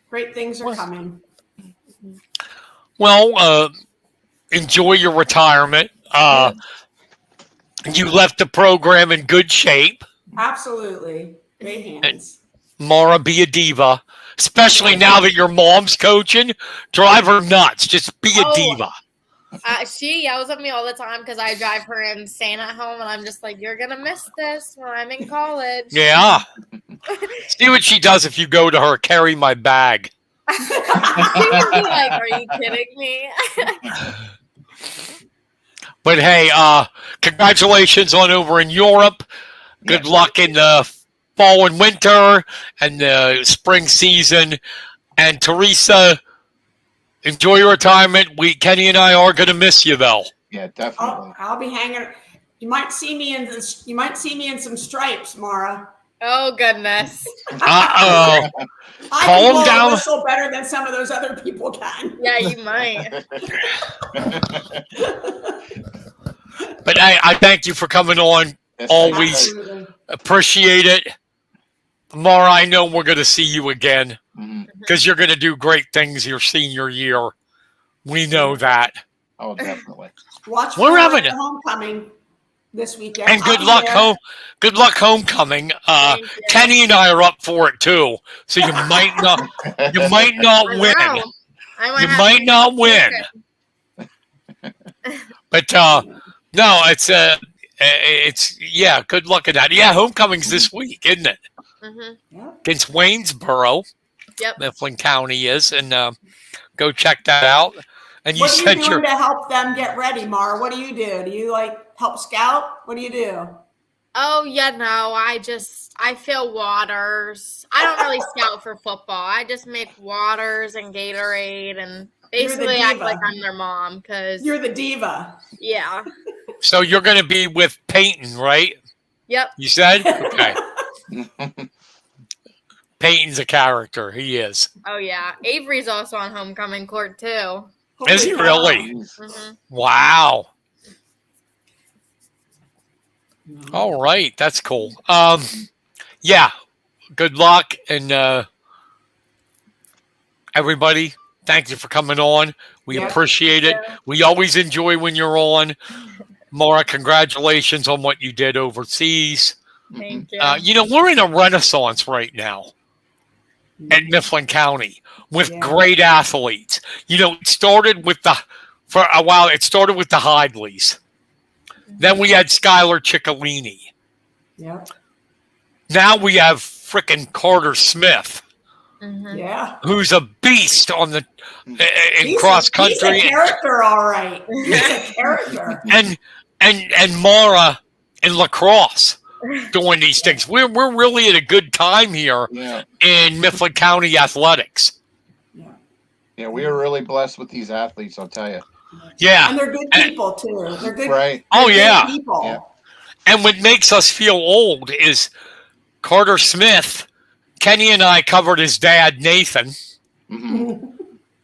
great things are coming. Well, enjoy your retirement. You left the program in good shape. Absolutely. Great hands. Mara, be a diva, especially now that your mom's coaching. Drive her nuts. Just be a diva. She yells at me all the time because I drive her insane at home, and I'm just like, "You're gonna miss this when I'm in college." Yeah. See what she does if you go to her. Carry my bag. She would be like, "Are you kidding me?" But hey, congratulations on over in Europe. Good luck in the fall and winter and the spring season. And Theresa, enjoy your retirement. Kenny and I are going to miss you, though. Yeah, definitely. I'll be hanging. You might see me in this. You might see me in some stripes, Mara. Oh goodness. Uh-oh. I Calm can blow down. a whistle better than some of those other people can. Yeah, you might. But I thank you for coming on. Yes, Always Absolutely. appreciate it. Mara, I know we're going to see you again because you're going to do great things your senior year. We know that. Oh, definitely. Watch We're for having it. homecoming this weekend. And good I'll be luck there. home. Good luck homecoming. Thank you. Kenny and I are up for it too. So you might not. You might not I win. know. I You have might to not be win. chicken. But no, it's yeah. Good luck at that. Yeah, homecoming's this week, isn't it? Mm-hmm. Against Waynesboro. Yep. Mifflin County is, and go check that out. And you What are you said doing to help them get ready, Mara? What do you do? Do you like help scout? What do you do? Oh yeah, no. I fill waters. I don't really scout for football. I just make waters and Gatorade and basically act diva. like I'm their mom because You're the diva. yeah. so. You're going to be with Peyton, right? Yep. You said okay. Peyton's a character. He is. Oh yeah. Avery's also on homecoming court too. Is he Holy really? Mm-hmm. Wow. All right, that's cool. Yeah. Good luck, and everybody. Thank you for coming on. We appreciate it. We always enjoy when you're on. Mara, congratulations on what you did overseas. Thank you. We're in a renaissance right now at Mifflin County with great athletes. It started with for a while. It started with the Hidleys. Then we had Skylar Ciccolini. Yep. Now we have frickin' Carter Smith, Mm-hmm. Yeah. who's a beast on the in cross country. He's a character, all right. He's a character. and Mara in lacrosse doing these things. We're really at a good time here in Mifflin County athletics. Yeah, we are really blessed with these athletes, I'll tell you. Yeah. And they're good people too. They're good. Right. Oh, good yeah. people. Yeah. And what makes us feel old is Carter Smith. Kenny and I covered his dad, Nathan,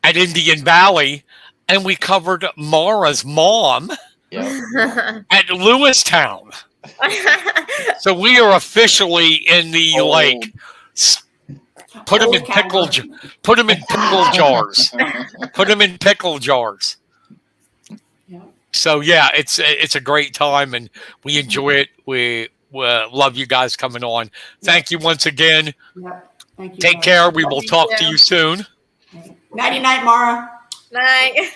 at Indian Valley, and we covered Mara's mom at Lewistown. So we are officially in the put them in pickle jars. Put them in pickle jars. Yeah. So yeah, it's a great time, and we enjoy it. We love you guys coming on. Thank you once again. Yep. Thank you. Take care. We will talk to you soon. Nighty night, Mara. Night.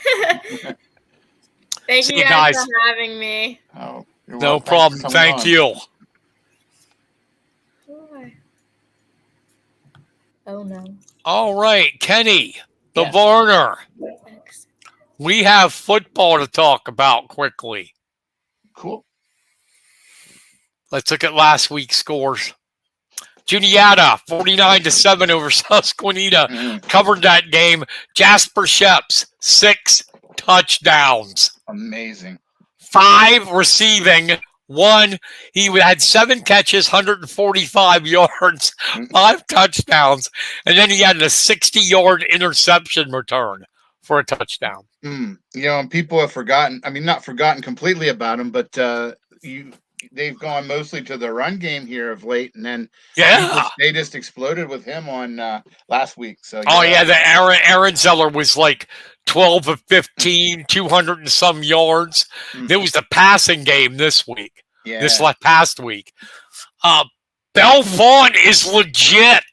Thank See you you guys guys. for having me. Oh, you're No welcome. problem. Thanks for coming Thank on. you. Oh no. All right, Kenny, the Yes. Varner. We have football to talk about quickly. Cool. Let's look at last week's scores. Juniata, 49-7 over Susquehanna. Covered that game. Jasper Sheps, 6 touchdowns. Amazing. 5 receiving. 1, he had 7 catches, 145 yards, 5 touchdowns, and then he had a 60-yard interception return for a touchdown. You know, and people have forgotten. I mean, not forgotten completely about him, but they've gone mostly to the run game here of late, and then they just exploded with him on last week. So the Aaron Zeller was like 12 of 15, 200 and some yards. There was the passing game this week. This past week. Belfont is legit.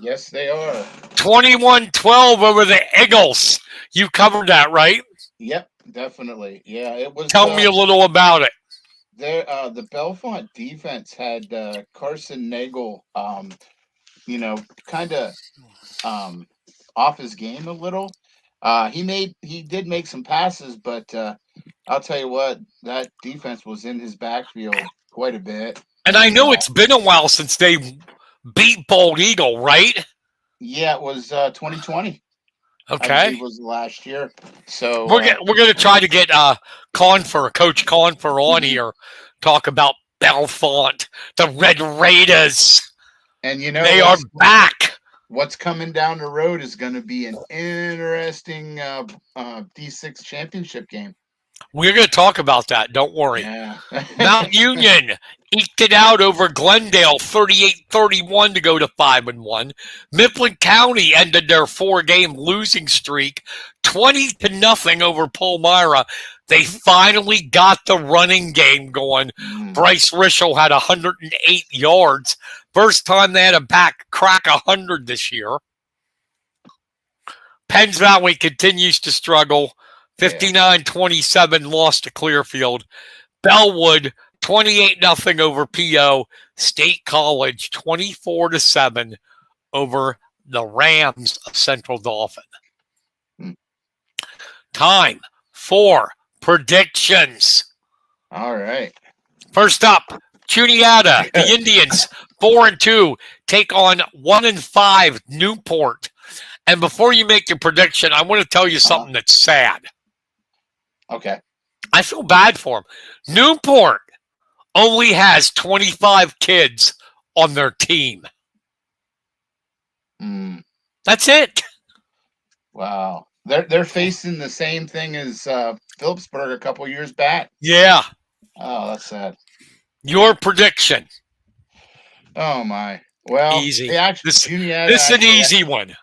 Yes, they are. 21-12 over the Eagles. You covered that, right? Yep, definitely. Yeah, it was. Tell me a little about it. The Belfont defense had Carson Nagel, kind of off his game a little. He did make some passes, but I'll tell you what, that defense was in his backfield quite a bit. And I know it's been a while since they beat Bald Eagle, right? Yeah, it was 2020. Okay, it was last year. So we're going to try to get Coach Confer on here, talk about Belfont, the Red Raiders. And they are back. What's coming down the road is going to be an interesting D6 championship game. We're going to talk about that. Don't worry. Yeah. Mount Union eked it out over Glendale, 38-31 to go to 5-1. Mifflin County ended their 4-game losing streak, 20-0 over Palmyra. They finally got the running game going. Bryce Rischel had 108 yards. First time they had a back crack 100 this year. Penns Valley continues to struggle. 59-27 lost to Clearfield. Bellwood 28-0 over PO. State College 24-7 over the Rams of Central Dauphin. Time for predictions. All right. First up, Juniata, the Indians 4-2 take on 1-5 Newport. And before you make your prediction, I want to tell you something that's sad. Okay. I feel bad for them. Newport only has 25 kids on their team. That's it. Wow. They're facing the same thing as Phillipsburg a couple years back. Yeah. Oh, that's sad. Your prediction. Oh, my. Well, easy. This is an easy one.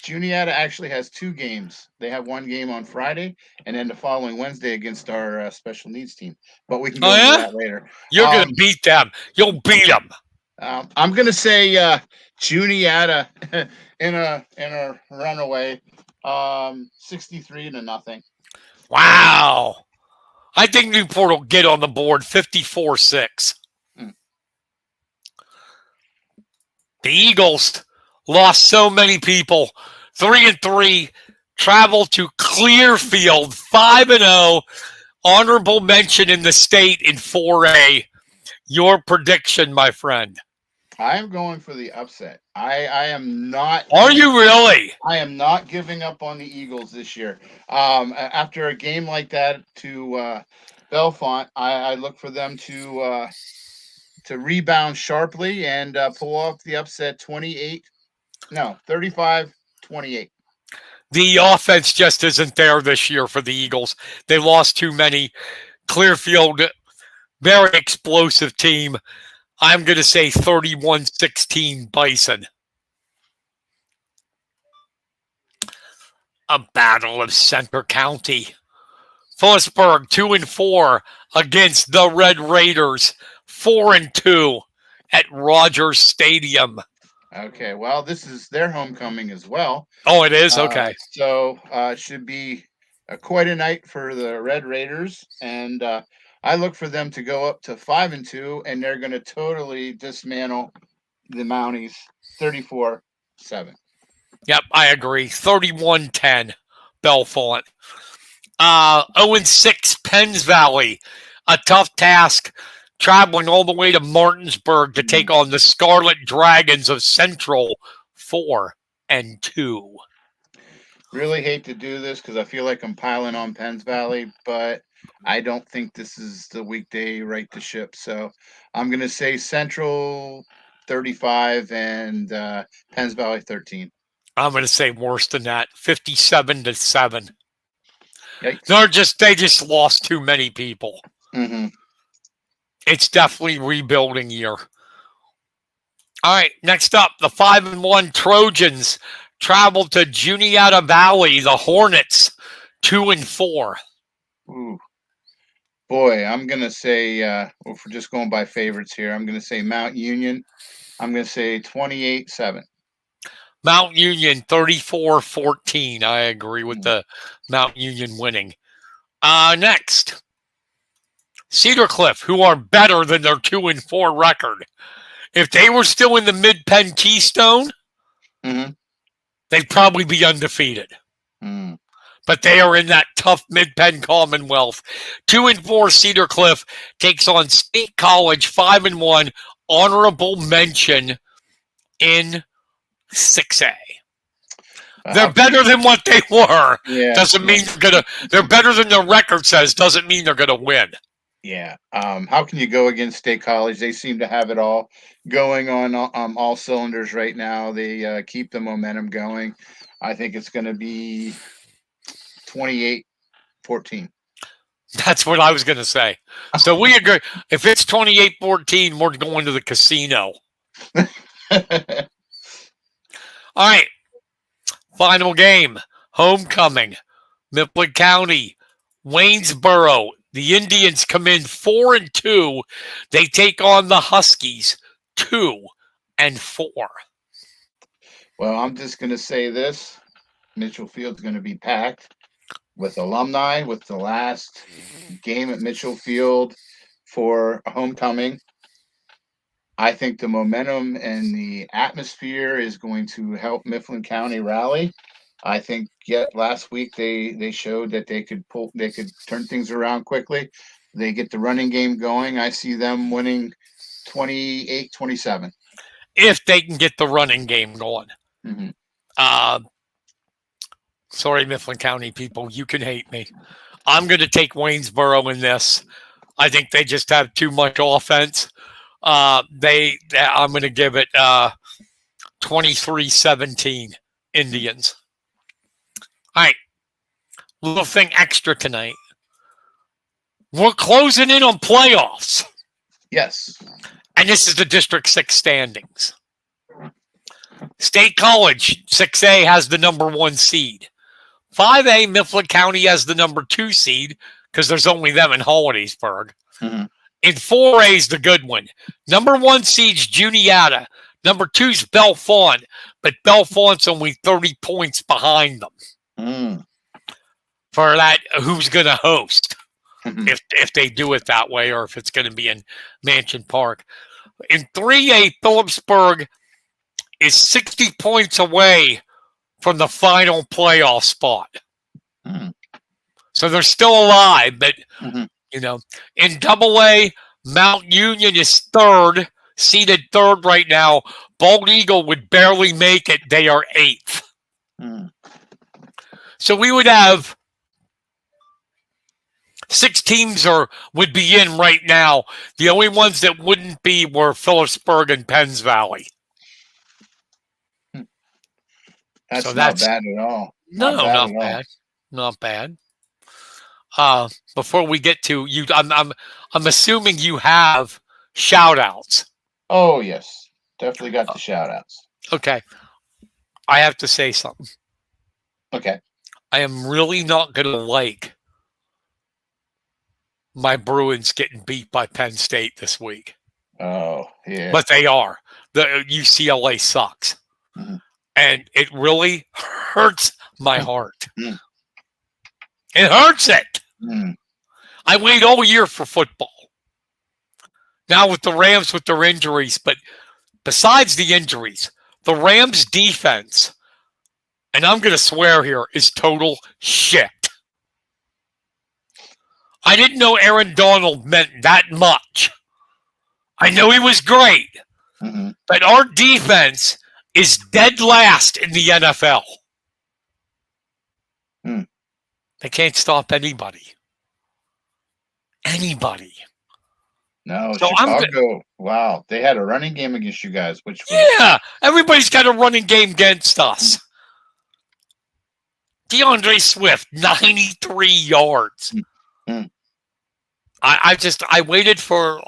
Juniata actually has 2 games. They have 1 game on Friday, and then the following Wednesday against our special needs team. But we can go into that later. You're going to beat them. You'll beat them. I'm going to say Juniata in a runaway, 63-0. Wow. I think Newport will get on the board 54-6. The Eagles lost so many people. 3-3, traveled to Clearfield, 5-0. Honorable mention in the state in 4A. Your prediction, my friend. I am going for the upset. I am not. Are you really? I am not giving up on the Eagles this year. After a game like that to Belfont, I look for them to rebound sharply and pull off the upset 35-28. The offense just isn't there this year for the Eagles. They lost too many. Clearfield, very explosive team. I'm going to say 31-16 Bison. A battle of Center County. Phillipsburg 2-4 against the Red Raiders. 4-2 at Rogers Stadium. Okay, well, this is their homecoming as well. Oh, it is? Okay. So it should be quite a night for the Red Raiders. And I look for them to go up to 5-2, and they're going to totally dismantle the Mounties 34-7. Yep, I agree. 31-10 Belfont. 0-6 Penns Valley. A tough task traveling all the way to Martinsburg to take on the Scarlet Dragons of Central 4-2. Really hate to do this because I feel like I'm piling on Penns Valley, but I don't think this is the weekday right to ship. So I'm going to say Central 35 and Penns Valley 13. I'm going to say worse than that, 57-7. Yikes. They just lost too many people. Mm-hmm. It's definitely rebuilding year. All right, next up, the 5-1 Trojans traveled to Juniata Valley. The Hornets 2-4. Ooh. Boy, I'm going to say, if we're just going by favorites here, I'm going to say Mount Union. I'm going to say 28-7. Mount Union 34-14. I agree with the Mount Union winning. Next, Cedar Cliff, who are better than their 2-4 record. If they were still in the Mid-Penn Keystone, they'd probably be undefeated. But they are in that tough Mid-Penn Commonwealth. 2-4 Cedar Cliff takes on State College 5-1, honorable mention in 6A. They're better than what they were. Yeah. Doesn't mean they're better than their record says. Doesn't mean they're gonna win. Yeah. How can you go against State College? They seem to have it all going on all cylinders right now. They keep the momentum going. I think it's going to be 28-14. That's what I was going to say. So we agree. If it's 28-14, we're going to the casino. All right. Final game. Homecoming. Mifflin County. Waynesboro. The Indians come in 4-2. They take on the Huskies 2-4. Well, I'm just going to say this. Mitchell Field's going to be packed with alumni, with the last game at Mitchell Field for homecoming. I think the momentum and the atmosphere is going to help Mifflin County rally. I think last week they showed that they could turn things around quickly. They get the running game going. I see them winning 28-27. If they can get the running game going. Sorry, Mifflin County people, you can hate me. I'm going to take Waynesboro in this. I think they just have too much offense. I'm going to give it 23-17 Indians. All right, little thing extra tonight. We're closing in on playoffs. Yes. And this is the District 6 standings. State College, 6A, has the number 1 seed. 5A, Mifflin County has the number 2 seed because there's only them in Hollidaysburg. In 4A is the good one. Number 1 seed's Juniata. Number 2's Bellefonte, but Bellefonte's only 30 points behind them. For that, who's going to host if they do it that way, or if it's going to be in Mansion Park. In 3A, Phillipsburg is 60 points away from the final playoff spot. So they're still alive, but, you know, in AA, Mount Union is seated third right now. Bald Eagle would barely make it. They are 8th. So we would have 6 teams would be in right now. The only ones that wouldn't be were Phillipsburg and Penns Valley. That's not bad at all. Not bad. Not bad. Before we get to you, I'm assuming you have shout outs. Oh yes. Definitely got the shout outs. Okay. I have to say something. Okay. I am really not going to like my Bruins getting beat by Penn State this week. Oh, yeah. But they are. The UCLA sucks. And it really hurts my heart. It hurts it. I wait all year for football. Now with the Rams with their injuries, but besides the injuries, the Rams defense, and I'm going to swear here, is total shit. I didn't know Aaron Donald meant that much. I know he was great, but our defense is dead last in the NFL. They can't stop anybody. Anybody. No, So Chicago. Wow, they had a running game against you guys, which was everybody's got a running game against us. DeAndre Swift, 93 yards. I waited for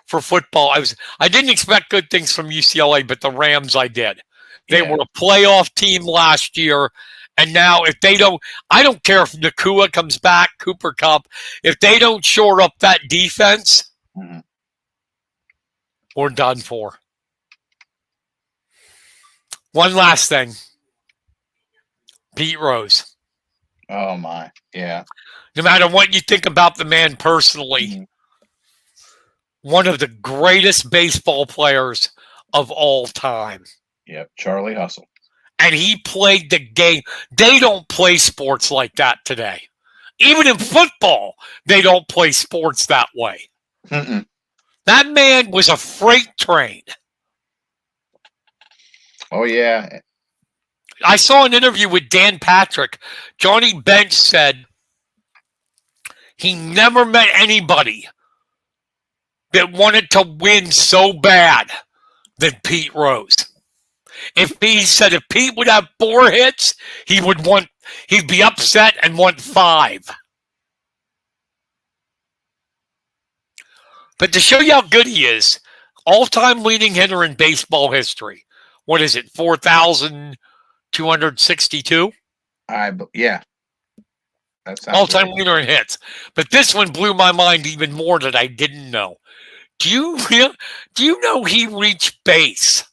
football. I didn't expect good things from UCLA, but the Rams I did. They were a playoff team last year, and now if they don't, I don't care if Nakua comes back, Cooper Kupp, if they don't shore up that defense, we're done for. One last thing. Pete Rose. Oh my, yeah. No matter what you think about the man personally, one of the greatest baseball players of all time. Yep, Charlie Hustle. And he played the game. They don't play sports like that today. Even in football, they don't play sports that way. That man was a freight train. Oh, yeah. I saw an interview with Dan Patrick. Johnny Bench said he never met anybody that wanted to win so bad than Pete Rose. He said if Pete would have 4 hits, he'd be upset and want 5. But to show you how good he is, all-time leading hitter in baseball history. What is it, 4,262? Yeah. That's all-time leader in hits. But this one blew my mind even more that I didn't know. Do you know he reached base?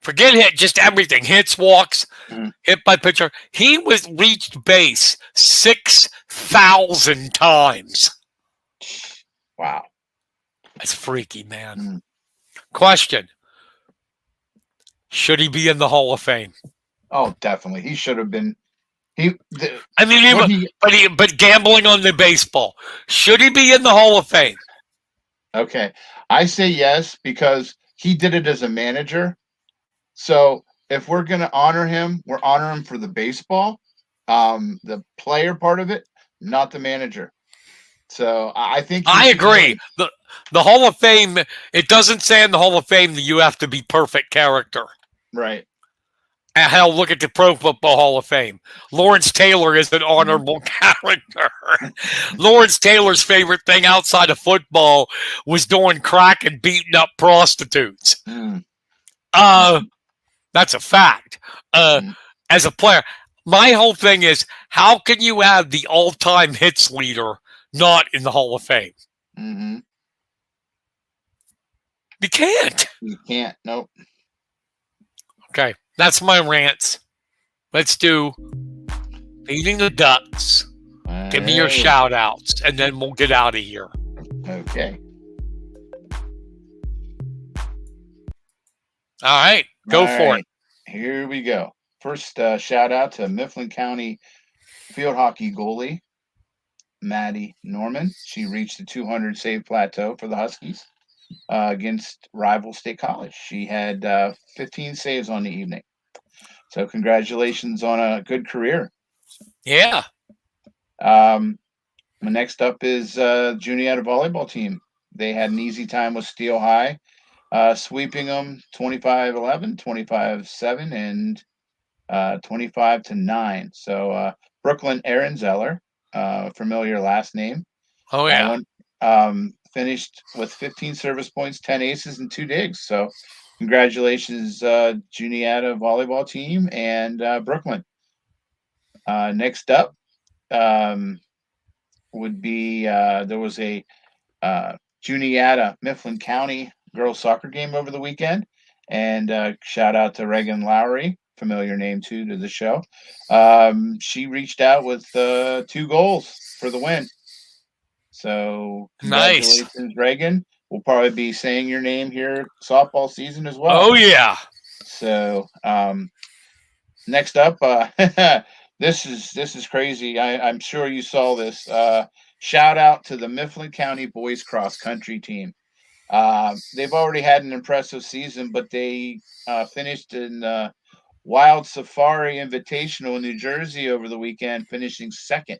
Forget hit, just everything. Hits, walks, hit by pitcher. He reached base 6,000 times. Wow. That's freaky, man. Question. Should he be in the Hall of Fame? Oh, definitely. He should have been. But gambling on the baseball. Should he be in the Hall of Fame? Okay. I say yes because he did it as a manager. So if we're going to honor him, we're honoring him for the baseball, the player part of it, not the manager. So I think I agree. The Hall of Fame, it doesn't say in the Hall of Fame that you have to be perfect character. Right. And hell, look at the Pro Football Hall of Fame. Lawrence Taylor is an honorable character. Lawrence Taylor's favorite thing outside of football was doing crack and beating up prostitutes. That's a fact. As a player, my whole thing is, how can you have the all-time hits leader not in the Hall of Fame? You can't. You can't. Nope. Okay, that's my rants. Let's do Feeding the Ducks. Give me your shout-outs, and then we'll get out of here. Okay. All right, go for it. Here we go. First, shout out to Mifflin County field hockey goalie, Maddie Norman. She reached the 200 save plateau for the Huskies against rival State College. She had 15 saves on the evening. So congratulations on a good career. Yeah. Next up is Juniata volleyball team. They had an easy time with Steel High. Sweeping them 25-11, 25-7, and 25-9. So Brooklyn Ehrenzeller, familiar last name. Oh, yeah. Finished with 15 service points, 10 aces, and 2 digs. So congratulations, Juniata volleyball team and Brooklyn. Next up would be there was a Juniata Mifflin County girls soccer game over the weekend, and shout out to Reagan Lowry, familiar name too to the show. She reached out with 2 goals for the win. So congratulations, nice. Reagan. We'll probably be saying your name here softball season as well. Oh yeah. So next up, This is crazy. I'm sure you saw this. Shout out to the Mifflin County boys cross country team. They've already had an impressive season, but they finished in Wild Safari Invitational in New Jersey over the weekend, finishing second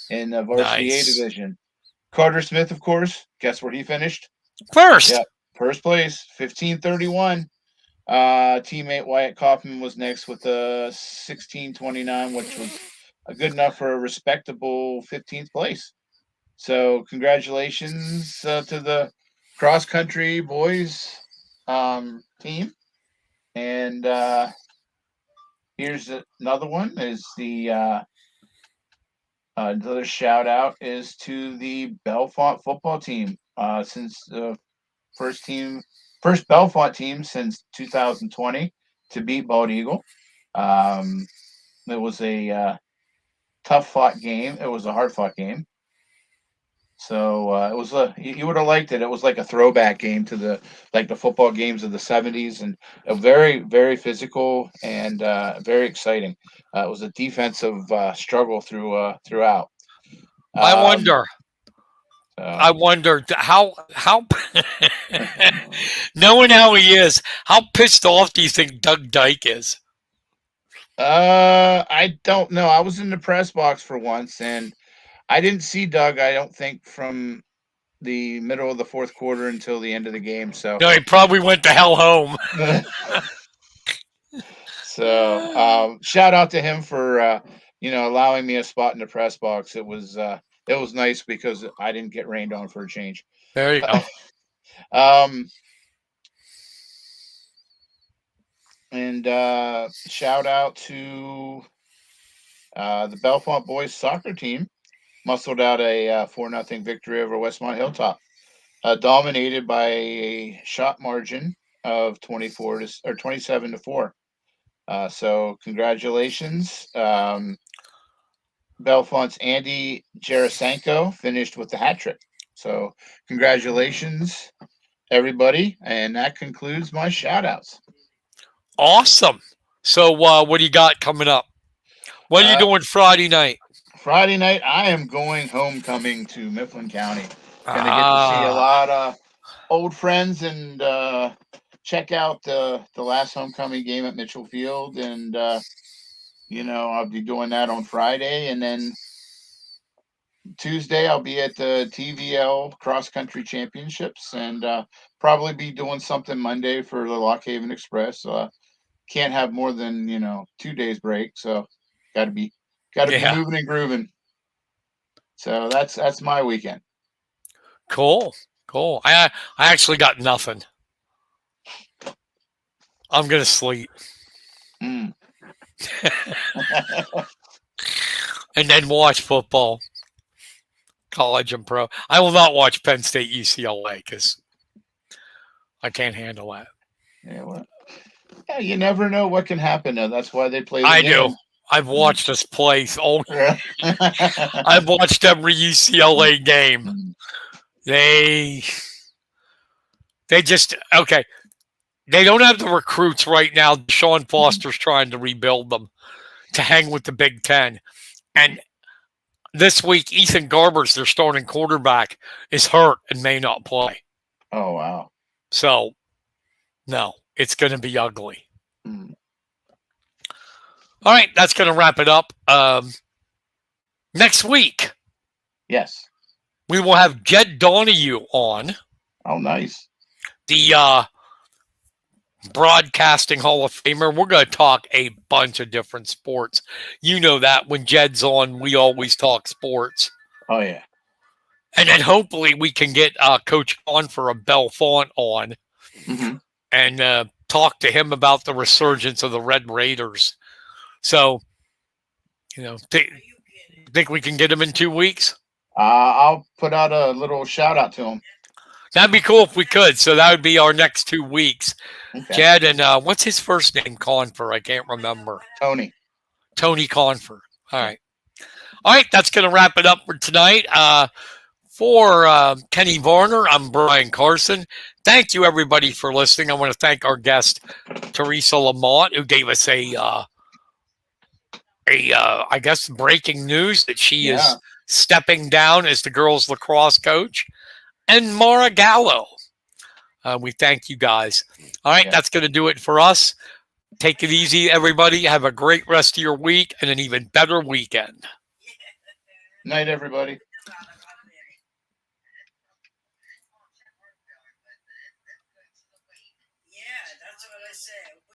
in the Varsity A Nice. division. Carter Smith, of course, guess where he finished? First. Yeah, first place, 15:31. Teammate Wyatt Kaufman was next with a 16:29, which was good enough for a respectable 15th place. So congratulations to the cross country boys team. And here's another one. Is the another shout out is to the Bellefonte football team. Since the first Bellefonte team since 2020 to beat Bald Eagle. It was a tough fought game. It was a hard fought game. So it was you would have liked it. It was like a throwback game to the football games of the 70s, and a very, very physical and very exciting. It was a defensive struggle throughout. I wonder how knowing how he is, how pissed off do you think Doug Dyke is? I don't know. I was in the press box for once, and I didn't see Doug, I don't think, from the middle of the fourth quarter until the end of the game. So No, he probably went to hell home. So shout out to him for allowing me a spot in the press box. It was nice because I didn't get rained on for a change. There you go. And shout out to the Bellefonte boys soccer team. Muscled out a 4-0 victory over Westmont Hilltop, dominated by a shot margin of 27-4. So congratulations. Bellefonte's Andy Jarasenko finished with the hat trick. So congratulations, everybody. And that concludes my shout outs. Awesome. So what do you got coming up? What are you doing Friday night? Friday night, I am going homecoming to Mifflin County. Gonna get to see a lot of old friends and check out the last homecoming game at Mitchell Field. And I'll be doing that on Friday, and then Tuesday I'll be at the TVL Cross Country Championships, and probably be doing something Monday for the Lock Haven Express. Can't have more than 2 days break, so gotta be moving and grooving. So that's my weekend. Cool. I actually got nothing. I'm gonna sleep. Mm. And then watch football, college and pro. I will not watch Penn State UCLA because I can't handle that. Yeah, well, you never know what can happen. That's why they play. I do. I've watched this place. I've watched every UCLA game. They just okay. They don't have the recruits right now. Sean Foster's trying to rebuild them to hang with the Big Ten. And this week, Ethan Garber's their starting quarterback is hurt and may not play. Oh, wow. So, no, it's going to be ugly. Mm. All right, that's going to wrap it up. Next week. Yes. We will have Jed Donahue on. Oh, nice. The Broadcasting Hall of Famer. We're going to talk a bunch of different sports. You know that when Jed's on, we always talk sports. Oh, yeah. And then hopefully we can get Coach Confer of Bellefonte on and talk to him about the resurgence of the Red Raiders. So, think we can get him in 2 weeks? I'll put out a little shout out to him. That'd be cool if we could. So that would be our next 2 weeks. Okay. Jed and what's his first name? Confer. I can't remember. Tony Confer. All right. That's going to wrap it up for tonight. For Kenny Varner, I'm Brian Carson. Thank you, everybody, for listening. I want to thank our guest, Theresa Lamont, who gave us a I guess, breaking news that she Yeah. is stepping down as the girls lacrosse coach, and Mara Gallo. We thank you guys. All right, Yeah. that's going to do it for us. Take it easy, everybody. Have a great rest of your week and an even better weekend. Night, everybody.